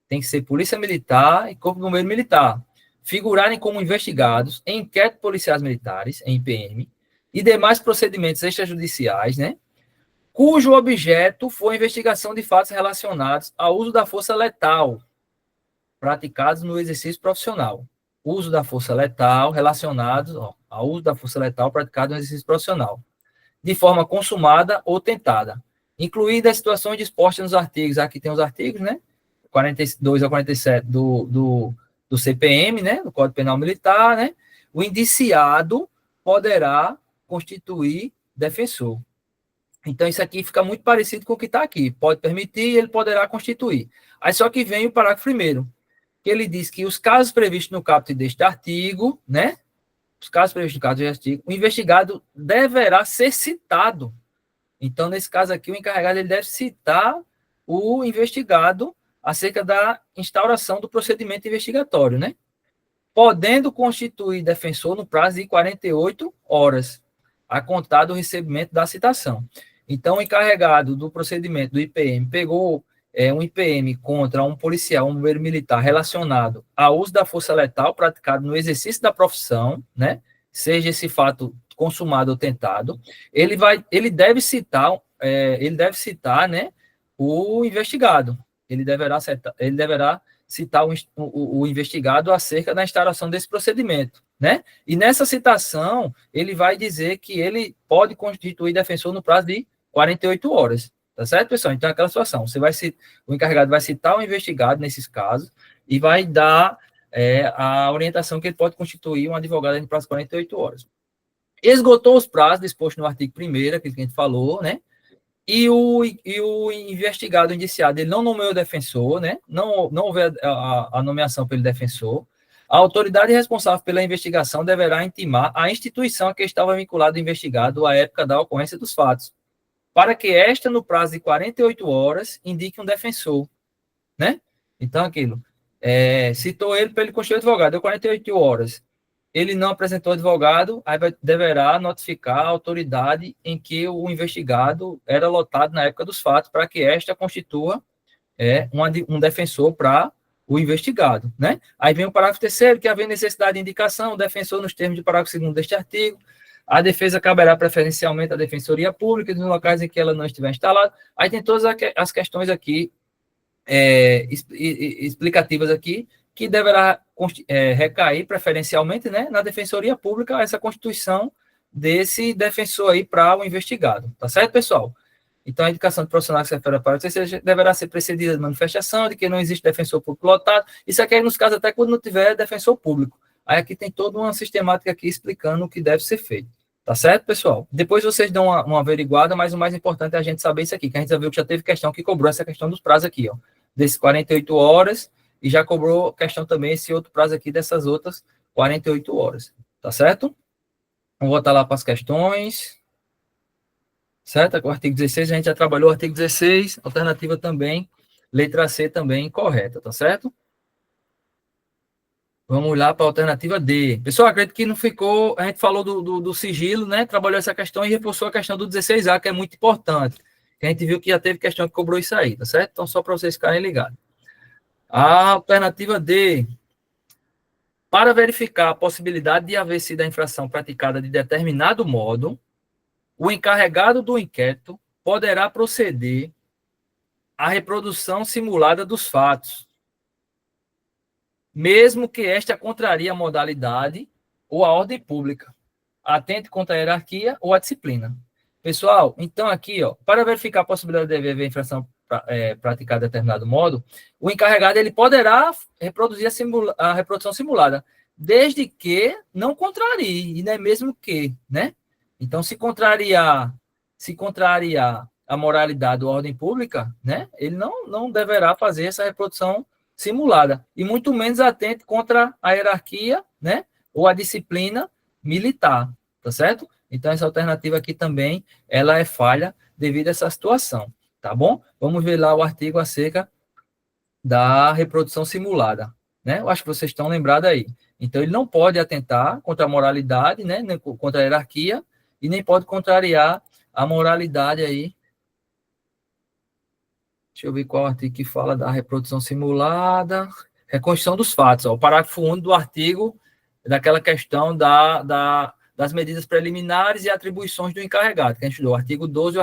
tem que ser Polícia Militar e Corpo de Bombeiro Militar, figurarem como investigados em inquéritos policiais militares, em IPM, e demais procedimentos extrajudiciais, né, cujo objeto for investigação de fatos relacionados ao uso da força letal praticados no exercício profissional. Uso da força letal relacionados ao uso da força letal praticado no exercício profissional, de forma consumada ou tentada, incluídas as situações dispostas nos artigos, aqui tem os artigos, né, 42 a 47 do CPM, né, do Código Penal Militar, né, o indiciado poderá constituir defensor. Então, isso aqui fica muito parecido com o que está aqui. Pode permitir, ele poderá constituir. Aí só que vem o parágrafo 1º, que ele diz que os casos previstos no caput deste artigo, né, os casos previstos no caput deste artigo, o investigado deverá ser citado. Então, nesse caso aqui, o encarregado ele deve citar o investigado acerca da instauração do procedimento investigatório, né? Podendo constituir defensor no prazo de 48 horas, a contar do recebimento da citação. Então, o encarregado do procedimento do IPM pegou um IPM contra um policial, um bombeiro militar relacionado ao uso da força letal praticado no exercício da profissão, né? Seja esse fato consumado ou tentado, ele deve citar, né, o investigado. Ele deverá citar o investigado acerca da instauração desse procedimento, né? E nessa citação, ele vai dizer que ele pode constituir defensor no prazo de 48 horas, tá certo, pessoal? Então, é aquela situação, o encarregado vai citar o investigado nesses casos e vai dar a orientação que ele pode constituir um advogado no prazo de 48 horas. Esgotou os prazos dispostos no artigo 1º, aquilo que a gente falou, né? E o investigado, o indiciado, ele não nomeou defensor, né? Não houve a nomeação pelo defensor. A autoridade responsável pela investigação deverá intimar a instituição a que estava vinculado o investigado à época da ocorrência dos fatos, para que esta, no prazo de 48 horas, indique um defensor, né? Então, aquilo, citou ele para ele constituir advogado, deu 48 horas, ele não apresentou advogado, aí deverá notificar a autoridade em que o investigado era lotado na época dos fatos, para que esta constitua um defensor para o investigado, né? Aí vem o parágrafo 3º, que haver necessidade de indicação, o defensor nos termos do parágrafo 2º deste artigo, a defesa caberá preferencialmente à defensoria pública nos locais em que ela não estiver instalada. Aí tem todas as questões aqui, explicativas aqui, que deverá recair preferencialmente, né, na defensoria pública, essa constituição desse defensor aí para o investigado, tá certo, pessoal? Então, a indicação de profissional que se refere para o deverá ser precedida de manifestação de que não existe defensor público lotado. Isso aqui, nos casos, até quando não tiver defensor público. Aí aqui tem toda uma sistemática aqui explicando o que deve ser feito. Tá certo, pessoal? Depois vocês dão uma averiguada, mas o mais importante é a gente saber isso aqui, que a gente já viu que já teve questão que cobrou essa questão dos prazos aqui, ó, desses 48 horas, e já cobrou questão também esse outro prazo aqui dessas outras 48 horas. Tá certo? Vamos voltar lá para as questões. Certo? O artigo 16, a gente já trabalhou o artigo 16, alternativa também, letra C também correta, tá certo? Vamos lá para a alternativa D. Pessoal, acredito que não ficou, a gente falou do sigilo, né? Trabalhou essa questão e reforçou a questão do 16A, que é muito importante. A gente viu que já teve questão que cobrou isso aí, tá certo? Então, só para vocês ficarem ligados. A alternativa D. Para verificar a possibilidade de haver sido a infração praticada de determinado modo, o encarregado do inquérito poderá proceder à reprodução simulada dos fatos, mesmo que esta contrarie a modalidade ou a ordem pública, atente contra a hierarquia ou a disciplina. Pessoal, então aqui, ó, para verificar a possibilidade de haver infração praticada de determinado modo, o encarregado ele poderá reproduzir a reprodução simulada, desde que não contrarie, e não é mesmo que, né? Então, se contrariar a moralidade ou a ordem pública, né, ele não deverá fazer essa reprodução simulada, e muito menos atente contra a hierarquia, né, ou a disciplina militar, tá certo? Então, essa alternativa aqui também, ela é falha devido a essa situação, tá bom? Vamos ver lá o artigo acerca da reprodução simulada, né? Eu acho que vocês estão lembrados aí. Então, ele não pode atentar contra a moralidade, né, contra a hierarquia, e nem pode contrariar a moralidade aí. Deixa eu ver qual artigo que fala da reprodução simulada. Reconstrução dos fatos. Ó, o parágrafo 1 do artigo, daquela questão das medidas preliminares e atribuições do encarregado, que a gente estudou, o artigo 12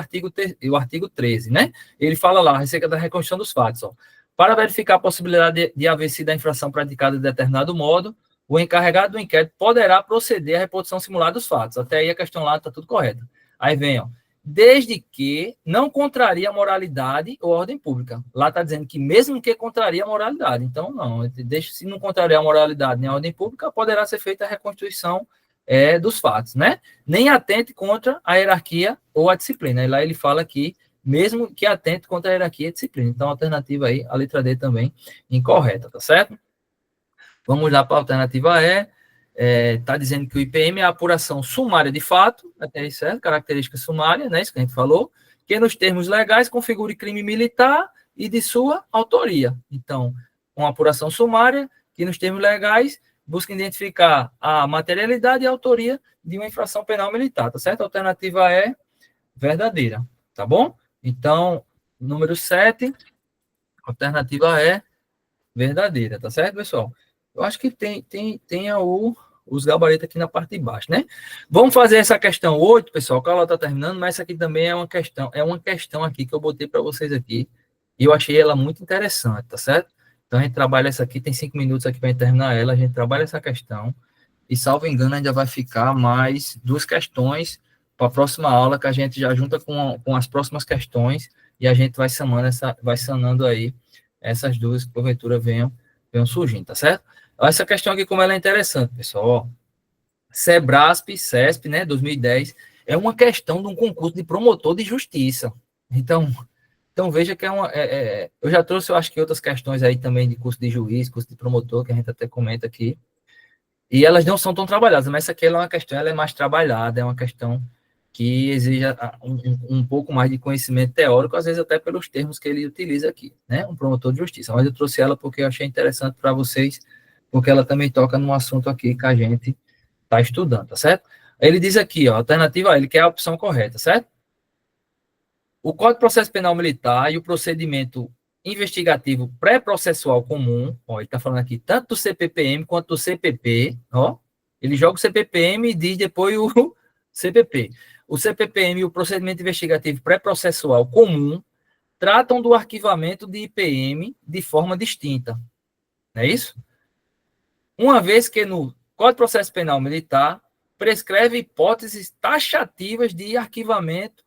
e o artigo 13, né? Ele fala lá, acerca da reconstrução dos fatos. Ó. Para verificar a possibilidade de haver sido a infração praticada de determinado modo, o encarregado do inquérito poderá proceder à reprodução simulada dos fatos. Até aí a questão lá está tudo correto. Aí vem, ó, desde que não contrarie a moralidade ou a ordem pública. Lá está dizendo que mesmo que contrarie a moralidade. Então, não, se não contrariar a moralidade nem a ordem pública, poderá ser feita a reconstituição dos fatos, né? Nem atente contra a hierarquia ou a disciplina. E lá ele fala que mesmo que atente contra a hierarquia e a disciplina. Então, a alternativa aí, a letra D também incorreta, tá certo? Vamos lá para a alternativa E. Está dizendo que o IPM é a apuração sumária de fato, até isso é característica sumária, né, isso que a gente falou, que nos termos legais configure crime militar e de sua autoria. Então, uma apuração sumária que nos termos legais busca identificar a materialidade e a autoria de uma infração penal militar, tá certo? A alternativa é verdadeira, tá bom? Então, número 7, a alternativa é verdadeira, tá certo, pessoal? Eu acho que tem os gabaritos aqui na parte de baixo, né? Vamos fazer essa questão 8, pessoal, que ela está terminando, mas essa aqui também é uma questão aqui que eu botei para vocês aqui, e eu achei ela muito interessante, tá certo? Então, a gente trabalha essa aqui, tem 5 minutos aqui para terminar ela, a gente trabalha essa questão, e, salvo engano, ainda vai ficar mais 2 questões para a próxima aula, que a gente já junta com as próximas questões, e a gente vai sanando aí essas 2 que, porventura, venham surgindo, tá certo? Essa questão aqui, como ela é interessante, pessoal, ó. Sebrasp, CESP, né, 2010, é uma questão de um concurso de promotor de justiça. Então veja que eu já trouxe, eu acho que outras questões aí também de curso de juiz, curso de promotor, que a gente até comenta aqui, E elas não são tão trabalhadas, mas essa aqui ela é uma questão, ela é mais trabalhada, é uma questão que exige um pouco mais de conhecimento teórico, às vezes até pelos termos que ele utiliza aqui, né? Um promotor de justiça. Mas eu trouxe ela porque eu achei interessante para vocês, porque ela também toca num assunto aqui que a gente está estudando, tá certo? Ele diz aqui, ó, alternativa A, ele quer a opção correta, certo? O Código de Processo Penal Militar e o procedimento investigativo pré-processual comum, ó, ele está falando aqui tanto do CPPM quanto do CPP, ó, ele joga o CPPM e diz depois o CPP. O CPPM e o procedimento investigativo pré-processual comum tratam do arquivamento de IPM de forma distinta, não é isso? Uma vez que no Código de Processo Penal Militar prescreve hipóteses taxativas de arquivamento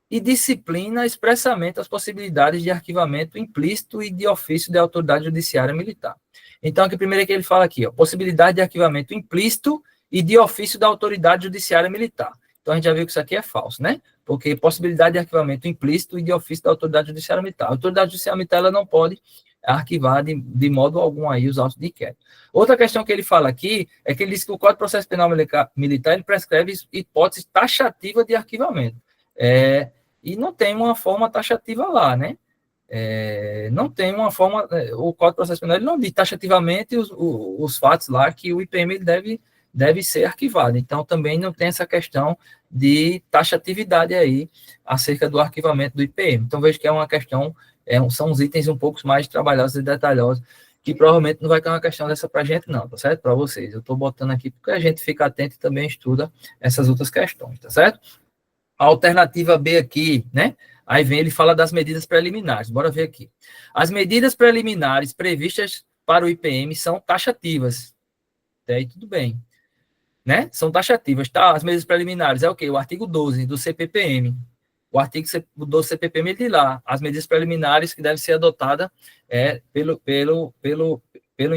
e disciplina expressamente as possibilidades de arquivamento implícito e de ofício da autoridade judiciária militar. Então, aqui primeiro é que ele fala aqui, ó, possibilidade de arquivamento implícito e de ofício da autoridade judiciária militar. Então, a gente já viu que isso aqui é falso, né? Porque possibilidade de arquivamento implícito e de ofício da autoridade judiciária militar. A autoridade judiciária militar ela não pode arquivar de modo algum aí os autos de inquérito. Outra questão que ele fala aqui é que ele diz que o Código de Processo Penal Militar ele prescreve hipóteses taxativas de arquivamento. E não tem uma forma taxativa lá, né? Não tem uma forma, o Código de Processo Penal ele não diz taxativamente os fatos lá que o IPM deve ser arquivado. Então, também não tem essa questão de taxatividade aí acerca do arquivamento do IPM. Então, vejo que é uma questão, são os itens um pouco mais trabalhosos e detalhosos, que provavelmente não vai ter uma questão dessa para a gente, não, tá certo? Para vocês. Eu estou botando aqui porque a gente fica atento e também estuda essas outras questões, tá certo? A alternativa B aqui, né? Aí vem ele fala das medidas preliminares. Bora ver aqui. As medidas preliminares previstas para o IPM são taxativas. Até aí tudo bem, né? São taxativas, tá? As medidas preliminares é o quê? O artigo 12 do CPPM. O artigo do CPPM ele diz lá as medidas preliminares que devem ser adotadas pelo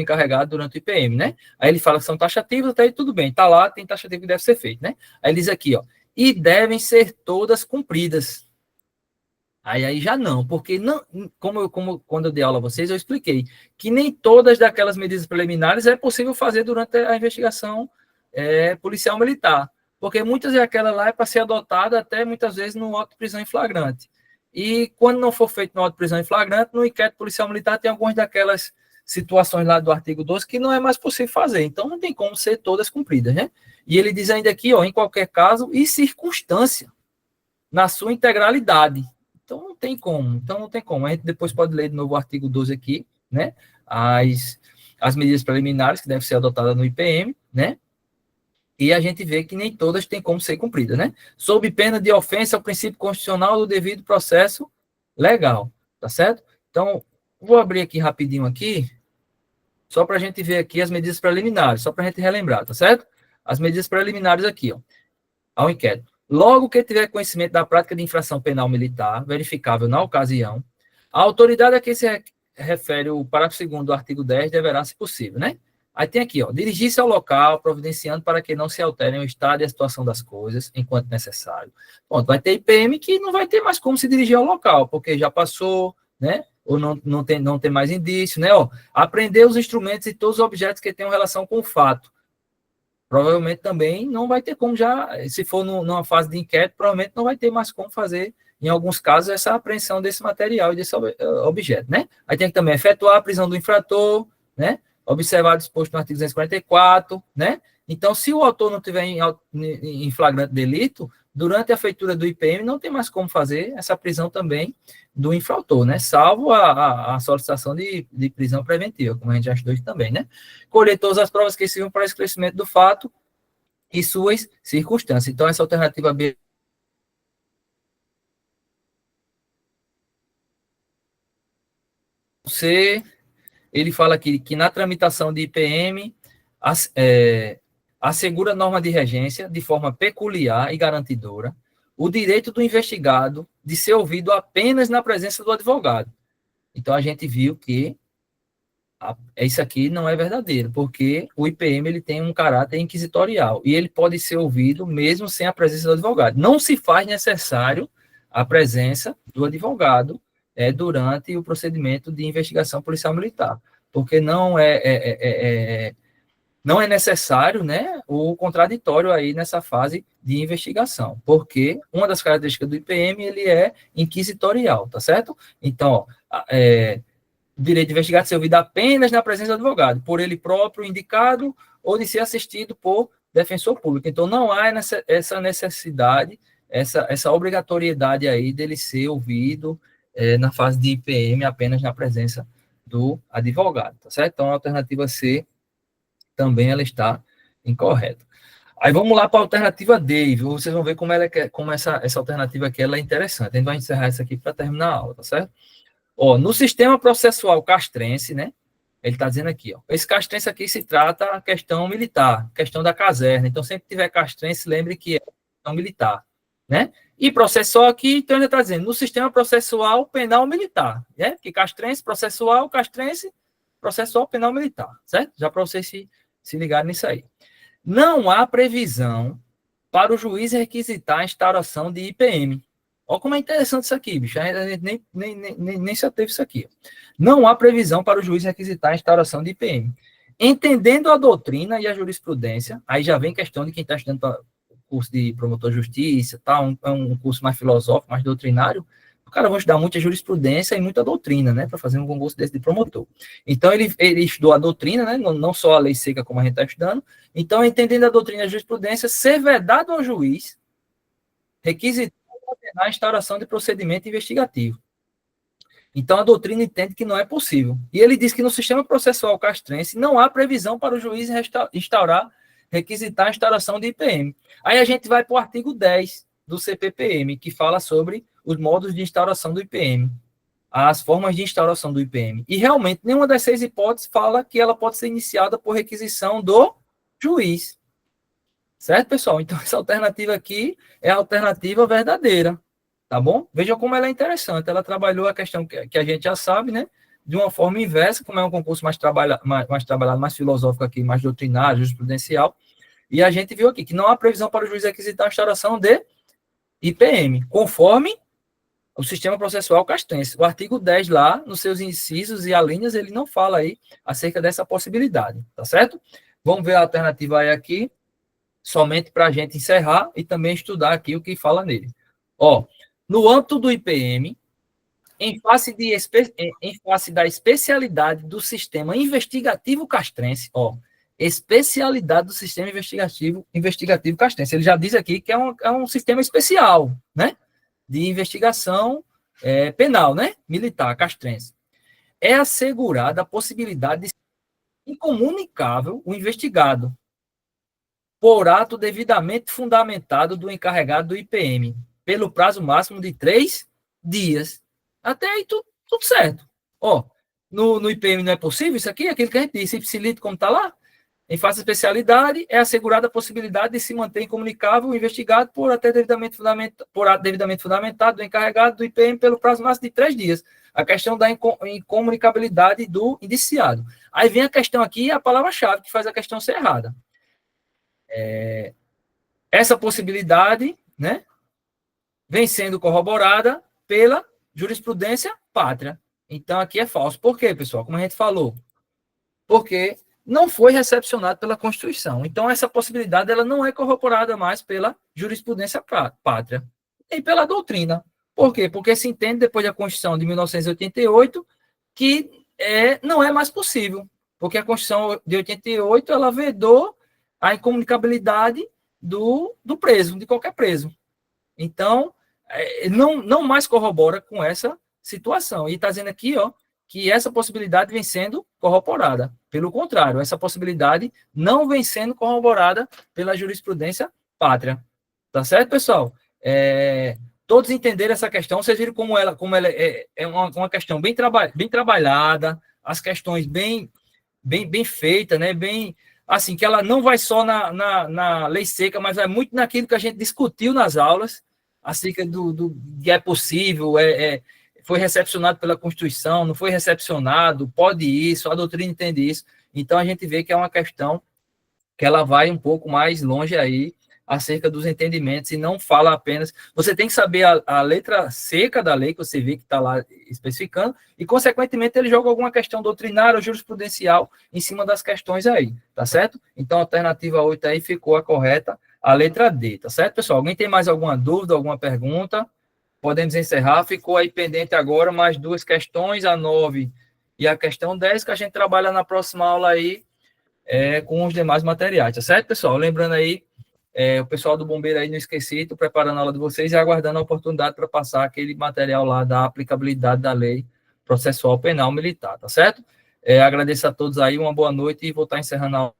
encarregado durante o IPM, né? Aí ele fala que são taxativas, até aí tudo bem. Tá lá, tem taxativo que deve ser feito, né? Aí ele diz aqui, ó, e devem ser todas cumpridas. Aí já não, porque não, como quando eu dei aula a vocês, eu expliquei que nem todas daquelas medidas preliminares é possível fazer durante a investigação policial militar, porque muitas daquelas lá é para ser adotada até muitas vezes no auto de prisão em flagrante. E quando não for feito no auto de prisão em flagrante, no inquérito policial militar tem algumas daquelas situações lá do artigo 12 que não é mais possível fazer, então não tem como ser todas cumpridas, né? E ele diz ainda aqui, ó, em qualquer caso e circunstância, na sua integralidade. Então não tem como. A gente depois pode ler de novo o artigo 12 aqui, né? As medidas preliminares que devem ser adotadas no IPM, né? E a gente vê que nem todas têm como ser cumpridas, né? Sob pena de ofensa ao princípio constitucional do devido processo legal, tá certo? Então, vou abrir aqui rapidinho aqui, só para a gente ver aqui as medidas preliminares, só para a gente relembrar, tá certo? As medidas preliminares aqui, ó, ao inquérito. Logo que tiver conhecimento da prática de infração penal militar, verificável na ocasião, a autoridade a que se refere o parágrafo 2º do artigo 10 deverá, se possível, né? Aí tem aqui, ó, dirigir-se ao local, providenciando para que não se alterem o estado e a situação das coisas, enquanto necessário. Bom, vai ter IPM que não vai ter mais como se dirigir ao local, porque já passou, né? Ou não tem mais indício, né? Ó, apreender os instrumentos e todos os objetos que tenham relação com o fato. Provavelmente também não vai ter como já, se for numa fase de inquérito, provavelmente não vai ter mais como fazer, em alguns casos, essa apreensão desse material e desse objeto, né? Aí tem que também efetuar a prisão do infrator, né? Observar o disposto no artigo 244, né? Então, se o autor não estiver em flagrante delito, durante a feitura do IPM, não tem mais como fazer essa prisão também do infrator, né? Salvo a solicitação de prisão preventiva, como a gente já estudou também, né? Colher todas as provas que sirvam para esclarecimento do fato e suas circunstâncias. Então, essa alternativa B. C, ele fala aqui que na tramitação de IPM assegura a norma de regência de forma peculiar e garantidora o direito do investigado de ser ouvido apenas na presença do advogado. Então, a gente viu que isso aqui não é verdadeiro, porque o IPM ele tem um caráter inquisitorial e ele pode ser ouvido mesmo sem a presença do advogado. Não se faz necessário a presença do advogado durante o procedimento de investigação policial militar, porque não não é necessário, né, o contraditório aí nessa fase de investigação, porque uma das características do IPM, ele é inquisitorial, tá certo? Então, o direito de investigar ser ouvido apenas na presença do advogado, por ele próprio indicado ou de ser assistido por defensor público. Então, não há essa necessidade, essa obrigatoriedade aí dele ser ouvido na fase de IPM apenas na presença do advogado, tá certo? Então, a alternativa C também ela está incorreta. Aí vamos lá para a alternativa D, viu? Vocês vão ver como essa alternativa aqui ela é interessante. A gente vai encerrar isso aqui para terminar a aula, tá certo? Ó, no sistema processual castrense, né? Ele está dizendo aqui, ó. Esse castrense aqui se trata a questão militar, questão da caserna. Então, sempre que tiver castrense, lembre que é questão militar, né? E processual aqui, então ele está dizendo, no sistema processual penal militar, né? Que castrense, processual, penal militar, certo? Já para vocês se ligarem nisso aí. Não há previsão para o juiz requisitar a instauração de IPM. Olha como é interessante isso aqui, bicho. A gente nem se ateve isso aqui. Não há previsão para o juiz requisitar a instauração de IPM. Entendendo a doutrina e a jurisprudência, aí já vem questão de quem está estudando para o curso de promotor de justiça, tá? É um curso mais filosófico, mais doutrinário. O cara vai estudar muita jurisprudência e muita doutrina, né? Para fazer um concurso desse de promotor. Então, ele estudou a doutrina, né? Não só a lei seca, como a gente está estudando. Então, entendendo a doutrina e a jurisprudência, ser vedado ao juiz requisitar a instauração de procedimento investigativo. Então, a doutrina entende que não é possível. E ele diz que no sistema processual castrense não há previsão para o juiz requisitar a instauração de IPM. Aí a gente vai para o artigo 10 do CPPM, que fala sobre os modos de instauração do IPM, as formas de instauração do IPM. E, realmente, nenhuma das 6 hipóteses fala que ela pode ser iniciada por requisição do juiz. Certo, pessoal? Então, essa alternativa aqui é a alternativa verdadeira, tá bom? Vejam como ela é interessante. Ela trabalhou a questão que a gente já sabe, né? De uma forma inversa, como é um concurso mais trabalhado, mais filosófico aqui, mais doutrinário, jurisprudencial. E a gente viu aqui que não há previsão para o juiz requisitar a instauração de IPM, conforme o sistema processual castrense. O artigo 10 lá, nos seus incisos e alíneas, ele não fala aí acerca dessa possibilidade, tá certo? Vamos ver a alternativa aí aqui, somente para a gente encerrar e também estudar aqui o que fala nele. Ó, no âmbito do IPM, em face da especialidade do sistema investigativo castrense, ó, especialidade do sistema investigativo castrense. Ele já diz aqui que é um sistema especial, né, de investigação penal, né, militar, castrense. É assegurada a possibilidade de ser incomunicável o investigado, por ato devidamente fundamentado do encarregado do IPM, pelo prazo máximo de 3 dias. Até aí tudo certo. Ó, no IPM não é possível isso aqui? Aquilo que a gente disse, ipsilito como está lá? Em face de especialidade, é assegurada a possibilidade de se manter incomunicável o investigado por ato devidamente fundamentado do encarregado do IPM pelo prazo máximo de 3 dias. A questão da incomunicabilidade do indiciado. Aí vem a questão aqui, a palavra-chave, que faz a questão ser errada. Essa possibilidade, né, vem sendo corroborada pela jurisprudência pátria. Então, aqui é falso. Por quê, pessoal? Como a gente falou. Porque não foi recepcionado pela Constituição. Então, essa possibilidade ela não é corroborada mais pela jurisprudência pátria. Nem pela doutrina. Por quê? Porque se entende, depois da Constituição de 1988, que não é mais possível. Porque a Constituição de 88, ela vedou a incomunicabilidade do preso, de qualquer preso. Então, não mais corrobora com essa situação. E está dizendo aqui, ó, que essa possibilidade vem sendo corroborada. Pelo contrário, essa possibilidade não vem sendo corroborada pela jurisprudência pátria. Tá certo, pessoal? Todos entenderam essa questão. Vocês viram como ela é uma questão bem trabalhada, as questões bem feitas, né? Bem, assim, que ela não vai só na lei seca, mas vai muito naquilo que a gente discutiu nas aulas, acerca do que é possível, foi recepcionado pela Constituição, não foi recepcionado, pode isso, a doutrina entende isso. Então, a gente vê que é uma questão que ela vai um pouco mais longe aí, acerca dos entendimentos e não fala apenas... Você tem que saber a letra seca da lei, que você vê que está lá especificando, e, consequentemente, ele joga alguma questão doutrinária ou jurisprudencial em cima das questões aí, tá certo? Então, a alternativa 8 aí ficou a correta, a letra D, tá certo, pessoal? Alguém tem mais alguma dúvida, alguma pergunta? Podemos encerrar. Ficou aí pendente agora mais 2 questões, a 9 e a questão 10, que a gente trabalha na próxima aula aí com os demais materiais, tá certo, pessoal? Lembrando aí, o pessoal do Bombeiro aí, não esqueci, estou preparando a aula de vocês e aguardando a oportunidade para passar aquele material lá da aplicabilidade da lei processual penal militar, tá certo? Agradeço a todos aí, uma boa noite e vou estar encerrando a aula.